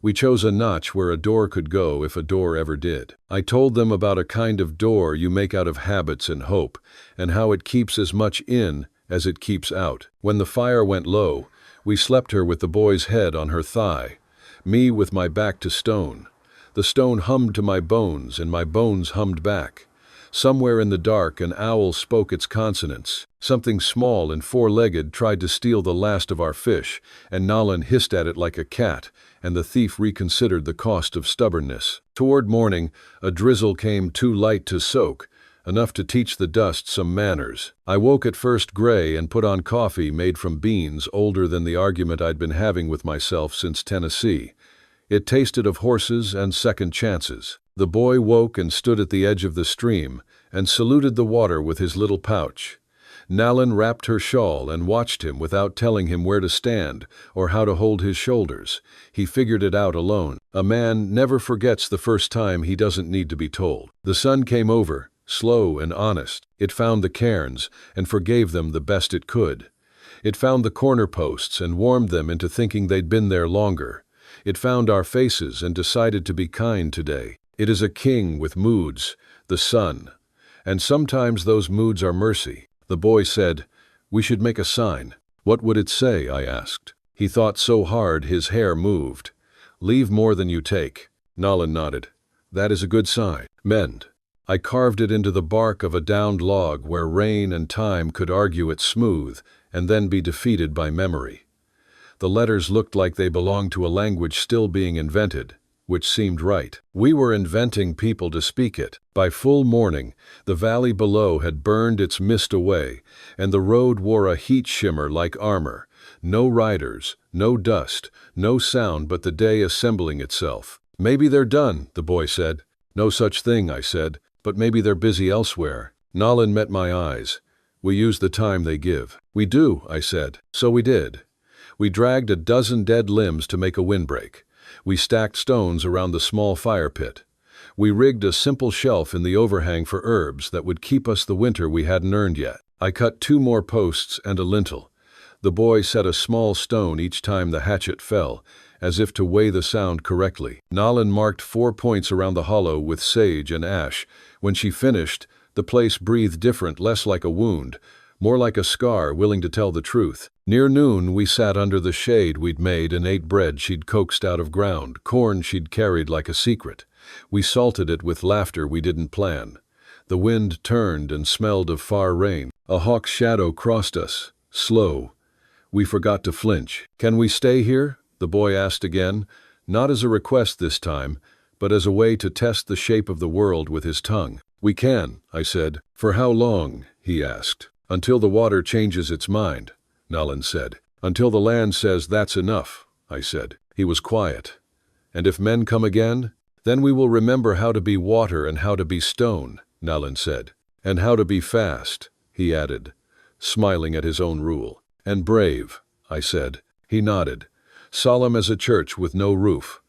We chose a notch where a door could go if a door ever did. I told them about a kind of door you make out of habits and hope, and how it keeps as much in as it keeps out. When the fire went low, we slept her with the boy's head on her thigh, me with my back to stone. The stone hummed to my bones, and my bones hummed back. Somewhere in the dark, an owl spoke its consonants. Something small and four-legged tried to steal the last of our fish, and Nalin hissed at it like a cat, and the thief reconsidered the cost of stubbornness. Toward morning, a drizzle came too light to soak, enough to teach the dust some manners. I woke at first gray and put on coffee made from beans older than the argument I'd been having with myself since Tennessee. It tasted of horses and second chances. The boy woke and stood at the edge of the stream and saluted the water with his little pouch. Nalin wrapped her shawl and watched him without telling him where to stand or how to hold his shoulders. He figured it out alone. A man never forgets the first time he doesn't need to be told. The sun came over, slow and honest. It found the cairns and forgave them the best it could. It found the corner posts and warmed them into thinking they'd been there longer. It found our faces and decided to be kind today. It is a king with moods, the sun. And sometimes those moods are mercy. The boy said, "We should make a sign." "What would it say?" I asked. He thought so hard his hair moved. Leave more than you take. Nolan nodded. That is a good sign. Mend. I carved it into the bark of a downed log where rain and time could argue it smooth and then be defeated by memory. The letters looked like they belonged to a language still being invented, which seemed right. We were inventing people to speak it. By full morning, the valley below had burned its mist away, and the road wore a heat shimmer like armor. No riders, no dust, no sound but the day assembling itself. Maybe they're done, the boy said. No such thing, I said, but maybe they're busy elsewhere. Nolan met my eyes. We use the time they give. We do, I said. So we did. We dragged a dozen dead limbs to make a windbreak. We stacked stones around the small fire pit. We rigged a simple shelf in the overhang for herbs that would keep us the winter we hadn't earned yet. I cut 2 more posts and a lintel. The boy set a small stone each time the hatchet fell, as if to weigh the sound correctly. Nolan marked 4 points around the hollow with sage and ash. When she finished, the place breathed different, less like a wound, more like a scar willing to tell the truth. Near noon, we sat under the shade we'd made and ate bread she'd coaxed out of ground, corn she'd carried like a secret. We salted it with laughter we didn't plan. The wind turned and smelled of far rain. A hawk's shadow crossed us, slow. We forgot to flinch. Can we stay here? The boy asked again, not as a request this time, but as a way to test the shape of the world with his tongue. We can, I said. For how long? He asked. Until the water changes its mind, Nolan said. Until the land says that's enough, I said. He was quiet. And if men come again, then we will remember how to be water and how to be stone, Nolan said. And how to be fast, he added, smiling at his own rule. And brave, I said. He nodded, solemn as a church with no roof.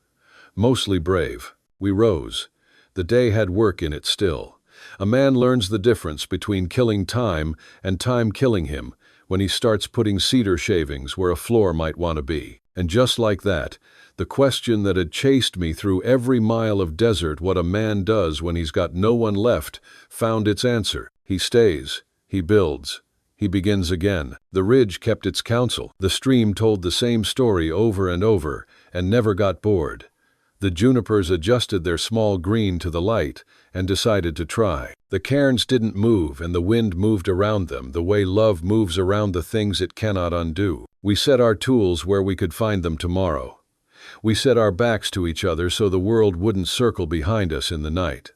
Mostly brave. We rose. The day had work in it still. A man learns the difference between killing time and time killing him when he starts putting cedar shavings where a floor might want to be. And just like that, the question that had chased me through every mile of desert, what a man does when he's got no one left, found its answer. He stays. He builds. He begins again. The ridge kept its counsel. The stream told the same story over and over and never got bored. The junipers adjusted their small green to the light and decided to try. The cairns didn't move and the wind moved around them the way love moves around the things it cannot undo. We set our tools where we could find them tomorrow. We set our backs to each other so the world wouldn't circle behind us in the night.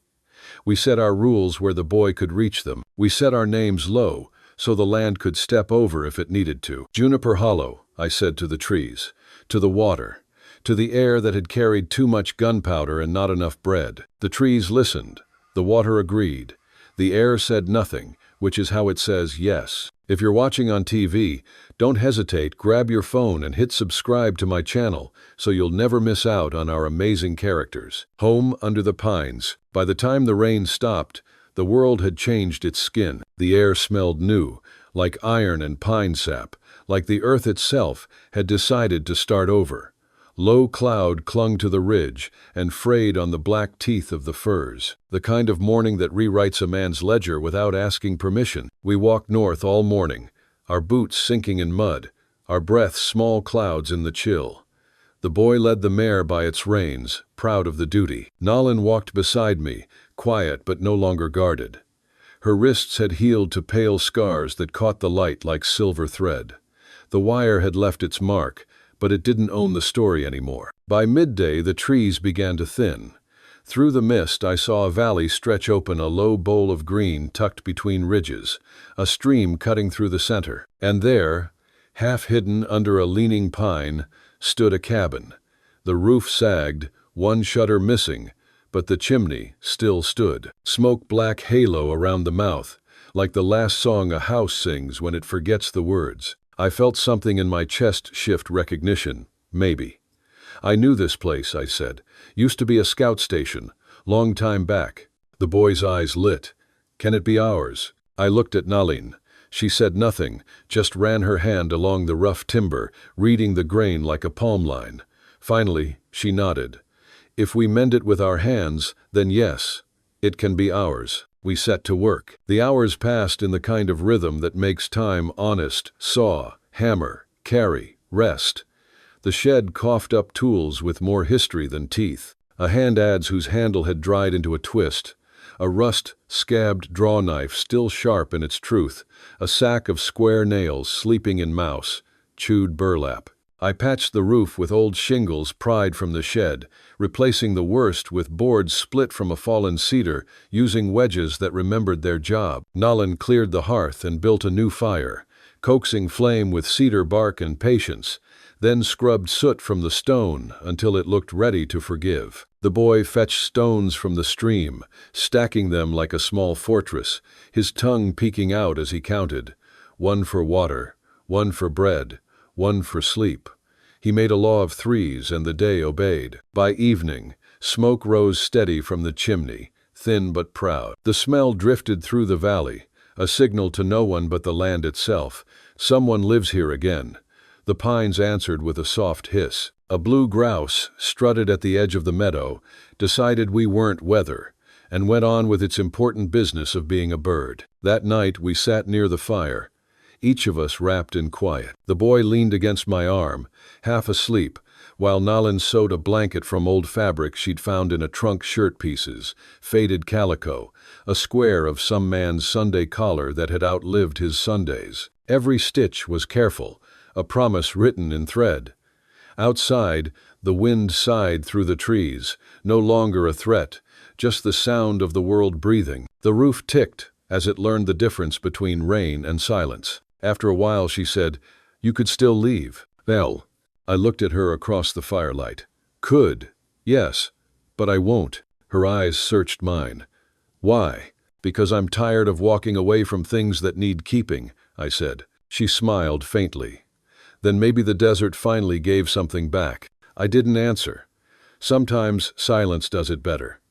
We set our rules where the boy could reach them. We set our names low so the land could step over if it needed to. Juniper Hollow, I said to the trees, to the water, to the air that had carried too much gunpowder and not enough bread. The trees listened. The water agreed. The air said nothing, which is how it says yes. If you're watching on TV, don't hesitate, grab your phone and hit subscribe to my channel so you'll never miss out on our amazing characters. Home under the pines. By the time the rain stopped, the world had changed its skin. The air smelled new, like iron and pine sap, like the earth itself had decided to start over. Low cloud clung to the ridge and frayed on the black teeth of the firs. The kind of morning that rewrites a man's ledger without asking permission. We walked north all morning, our boots sinking in mud, our breath small clouds in the chill. The boy led the mare by its reins, proud of the duty. Nolan walked beside me, quiet but no longer guarded. Her wrists had healed to pale scars that caught the light like silver thread. The wire had left its mark, but it didn't own the story anymore. By midday, the trees began to thin. Through the mist, I saw a valley stretch open, a low bowl of green tucked between ridges, a stream cutting through the center. And there, half hidden under a leaning pine, stood a cabin. The roof sagged, one shutter missing, but the chimney still stood. Smoke-black halo around the mouth, like the last song a house sings when it forgets the words. I felt something in my chest shift, recognition, maybe. I knew this place, I said. Used to be a scout station, long time back. The boy's eyes lit. Can it be ours? I looked at Nalin. She said nothing, just ran her hand along the rough timber, reading the grain like a palm line. Finally, she nodded. If we mend it with our hands, then yes, it can be ours. We set to work. The hours passed in the kind of rhythm that makes time honest. Saw, hammer, carry, rest. The shed coughed up tools with more history than teeth. A hand adze whose handle had dried into a twist. A rust-scabbed draw knife still sharp in its truth. A sack of square nails sleeping in mouse, chewed burlap. I patched the roof with old shingles pried from the shed, replacing the worst with boards split from a fallen cedar, using wedges that remembered their job. Nolan cleared the hearth and built a new fire, coaxing flame with cedar bark and patience, then scrubbed soot from the stone until it looked ready to forgive. The boy fetched stones from the stream, stacking them like a small fortress, his tongue peeking out as he counted. 1 for water, 1 for bread, 1 for sleep. He made a law of 3s, and the day obeyed. By evening, smoke rose steady from the chimney, thin but proud. The smell drifted through the valley, a signal to no one but the land itself. Someone lives here again. The pines answered with a soft hiss. A blue grouse strutted at the edge of the meadow, decided we weren't weather, and went on with its important business of being a bird. That night we sat near the fire, each of us wrapped in quiet. The boy leaned against my arm, half asleep, while Nolan sewed a blanket from old fabric she'd found in a trunk shirt pieces, faded calico, a square of some man's Sunday collar that had outlived his Sundays. Every stitch was careful, a promise written in thread. Outside, the wind sighed through the trees, no longer a threat, just the sound of the world breathing. The roof ticked as it learned the difference between rain and silence. After a while she said, "You could still leave." "Well," I looked at her across the firelight. "Could, yes, but I won't." Her eyes searched mine. "Why?" "Because I'm tired of walking away from things that need keeping," I said. She smiled faintly. Then maybe the desert finally gave something back. I didn't answer. Sometimes silence does it better.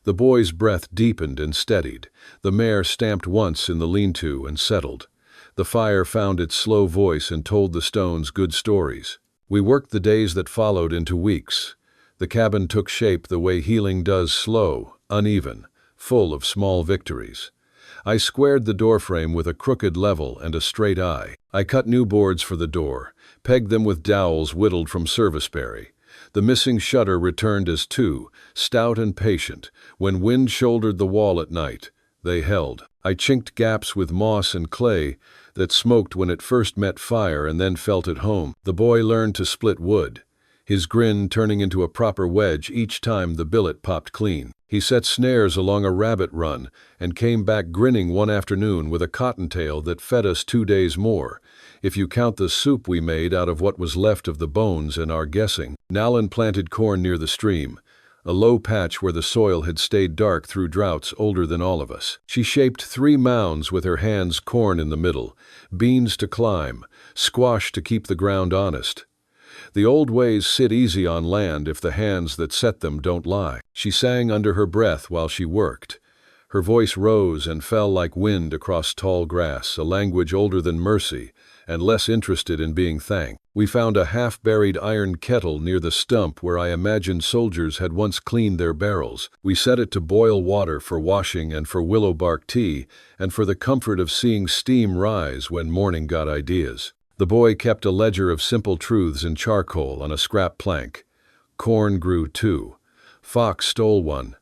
The boy's breath deepened and steadied. The mare stamped once in the lean-to and settled. The fire found its slow voice and told the stones good stories. We worked the days that followed into weeks. The cabin took shape the way healing does, slow, uneven, full of small victories. I squared the doorframe with a crooked level and a straight eye. I cut new boards for the door, pegged them with dowels whittled from serviceberry. The missing shutter returned as 2, stout and patient. When wind shouldered the wall at night, they held. I chinked gaps with moss and clay that smoked when it first met fire and then felt at home. The boy learned to split wood, his grin turning into a proper wedge each time the billet popped clean. He set snares along a rabbit run and came back grinning one afternoon with a cottontail that fed us 2 days more, if you count the soup we made out of what was left of the bones and our guessing. Nolan planted corn near the stream, a low patch where the soil had stayed dark through droughts older than all of us. She shaped 3 mounds with her hands, corn in the middle, beans to climb, squash to keep the ground honest. The old ways sit easy on land if the hands that set them don't lie. She sang under her breath while she worked. Her voice rose and fell like wind across tall grass, a language older than mercy and less interested in being thanked. We found a half-buried iron kettle near the stump where I imagined soldiers had once cleaned their barrels. We set it to boil water for washing and for willow bark tea, and for the comfort of seeing steam rise when morning got ideas. The boy kept a ledger of simple truths in charcoal on a scrap plank. Corn grew 2. Fox stole 1.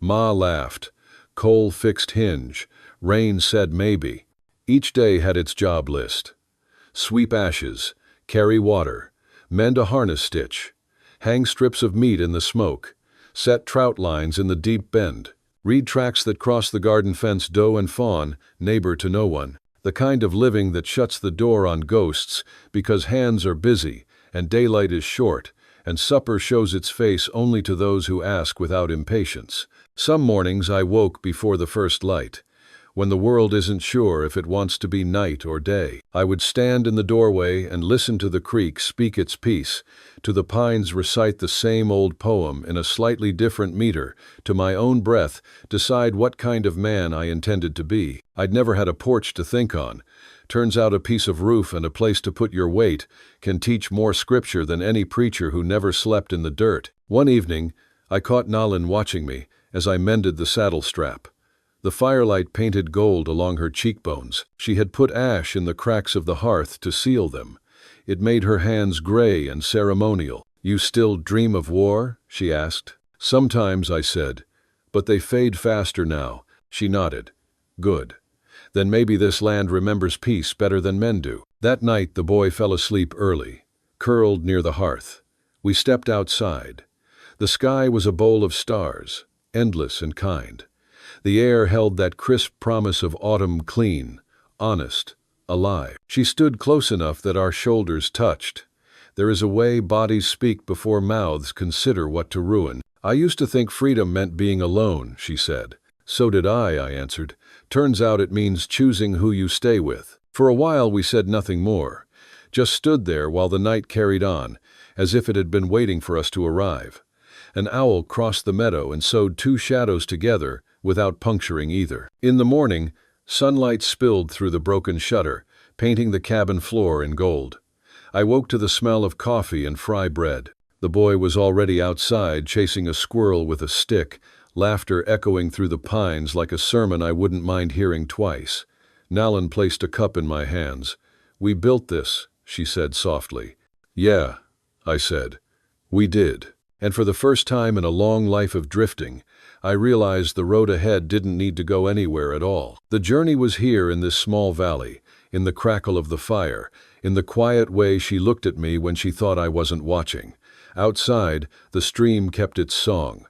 Ma laughed. Coal fixed hinge. Rain said maybe. Each day had its job list. Sweep ashes, carry water, mend a harness stitch, hang strips of meat in the smoke, set trout lines in the deep bend, read tracks that cross the garden fence, doe and fawn, neighbor to no one. The kind of living that shuts the door on ghosts because hands are busy and daylight is short and supper shows its face only to those who ask without impatience. Some mornings I woke before the first light, when the world isn't sure if it wants to be night or day. I would stand in the doorway and listen to the creek speak its piece, to the pines recite the same old poem in a slightly different meter, to my own breath decide what kind of man I intended to be. I'd never had a porch to think on. Turns out a piece of roof and a place to put your weight can teach more scripture than any preacher who never slept in the dirt. One evening, I caught Nolan watching me as I mended the saddle strap. The firelight painted gold along her cheekbones. She had put ash in the cracks of the hearth to seal them. It made her hands gray and ceremonial. "You still dream of war?" she asked. "Sometimes," I said. "But they fade faster now." She nodded. "Good. Then maybe this land remembers peace better than men do." That night the boy fell asleep early, curled near the hearth. We stepped outside. The sky was a bowl of stars, endless and kind. The air held that crisp promise of autumn, clean, honest, alive. She stood close enough that our shoulders touched. There is a way bodies speak before mouths consider what to ruin. "I used to think freedom meant being alone," she said. "So did I answered. "Turns out it means choosing who you stay with." For a while we said nothing more, just stood there while the night carried on, as if it had been waiting for us to arrive. An owl crossed the meadow and sewed two shadows together without puncturing either. In the morning, sunlight spilled through the broken shutter, painting the cabin floor in gold. I woke to the smell of coffee and fry bread. The boy was already outside chasing a squirrel with a stick, laughter echoing through the pines like a sermon I wouldn't mind hearing twice. Nalin placed a cup in my hands. "We built this," she said softly. "Yeah," I said. "We did." And for the first time in a long life of drifting, I realized the road ahead didn't need to go anywhere at all. The journey was here in this small valley, in the crackle of the fire, in the quiet way she looked at me when she thought I wasn't watching. Outside, the stream kept its song.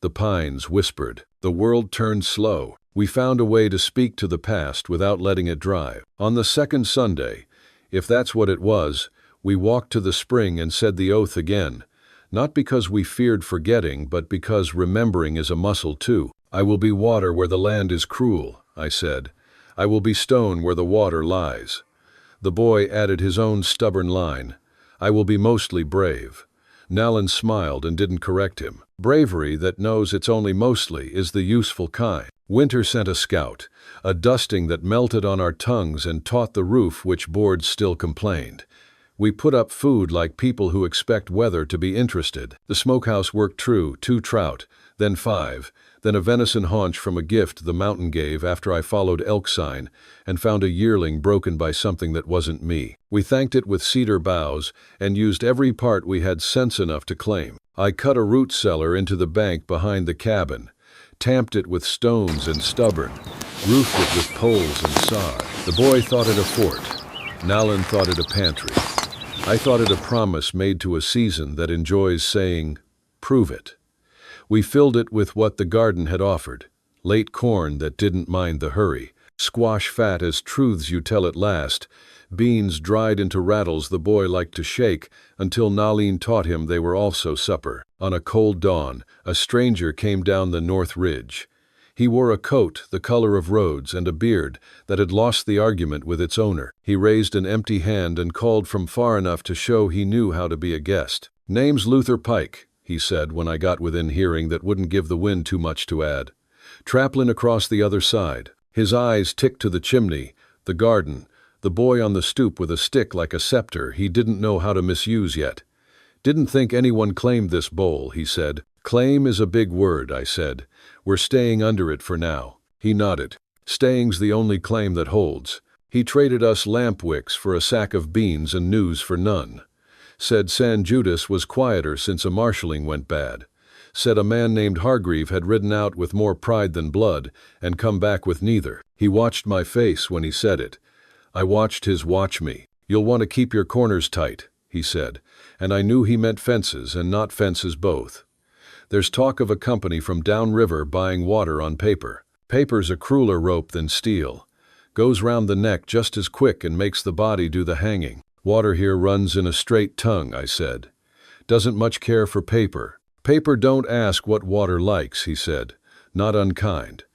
The pines whispered. The world turned slow. We found a way to speak to the past without letting it drive. On the second Sunday, if that's what it was, we walked to the spring and said the oath again. Not because we feared forgetting, but because remembering is a muscle too. "I will be water where the land is cruel," I said. "I will be stone where the water lies." The boy added his own stubborn line. "I will be mostly brave." Nalin smiled and didn't correct him. Bravery that knows it's only mostly is the useful kind. Winter sent a scout, a dusting that melted on our tongues and taught the roof which boards still complained. We put up food like people who expect weather to be interested. The smokehouse worked true, 2 trout, then 5, then a venison haunch from a gift the mountain gave after I followed elk sign and found a yearling broken by something that wasn't me. We thanked it with cedar boughs and used every part we had sense enough to claim. I cut a root cellar into the bank behind the cabin, tamped it with stones and stubborn, roofed it with poles and sod. The boy thought it a fort. Nalin thought it a pantry. I thought it a promise made to a season that enjoys saying, "Prove it." We filled it with what the garden had offered. Late corn that didn't mind the hurry. Squash fat as truths you tell at last. Beans dried into rattles the boy liked to shake until Nalin taught him they were also supper. On a cold dawn, a stranger came down the north ridge. He wore a coat the color of roads and a beard that had lost the argument with its owner. He raised an empty hand and called from far enough to show he knew how to be a guest. "Name's Luther Pike," he said when I got within hearing that wouldn't give the wind too much to add. "Traplin across the other side." His eyes ticked to the chimney, the garden, the boy on the stoop with a stick like a scepter he didn't know how to misuse yet. "Didn't think anyone claimed this bowl," he said. "Claim is a big word," I said. "We're staying under it for now." He nodded. "Staying's the only claim that holds." He traded us lamp wicks for a sack of beans and news for none. Said San Judas was quieter since a marshalling went bad. Said a man named Hargreave had ridden out with more pride than blood and come back with neither. He watched my face when he said it. I watched his watch me. "You'll want to keep your corners tight," he said, and I knew he meant fences and not fences both. "There's talk of a company from downriver buying water on paper. Paper's a crueler rope than steel. Goes round the neck just as quick and makes the body do the hanging. Water here runs in a straight tongue," I said. "Doesn't much care for paper. Paper don't ask what water likes," he said, not unkind.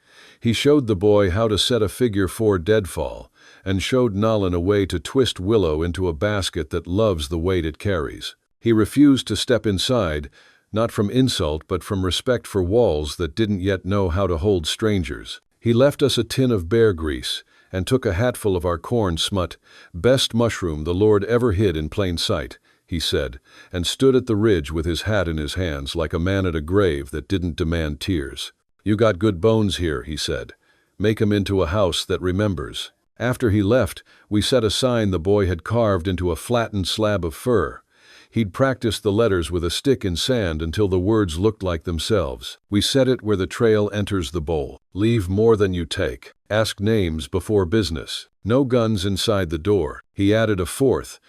He showed the boy how to set a figure 4 deadfall and showed Nalin a way to twist willow into a basket that loves the weight it carries. He refused to step inside, not from insult but from respect for walls that didn't yet know how to hold strangers. He left us a tin of bear grease and took a hatful of our corn smut, "Best mushroom the Lord ever hid in plain sight," he said, and stood at the ridge with his hat in his hands like a man at a grave that didn't demand tears. "You got good bones here," he said. "Make 'em into a house that remembers." After he left, we set a sign the boy had carved into a flattened slab of fur. He'd practiced the letters with a stick in sand until the words looked like themselves. We set it where the trail enters the bowl. Leave more than you take. Ask names before business. No guns inside the door. He added a fourth,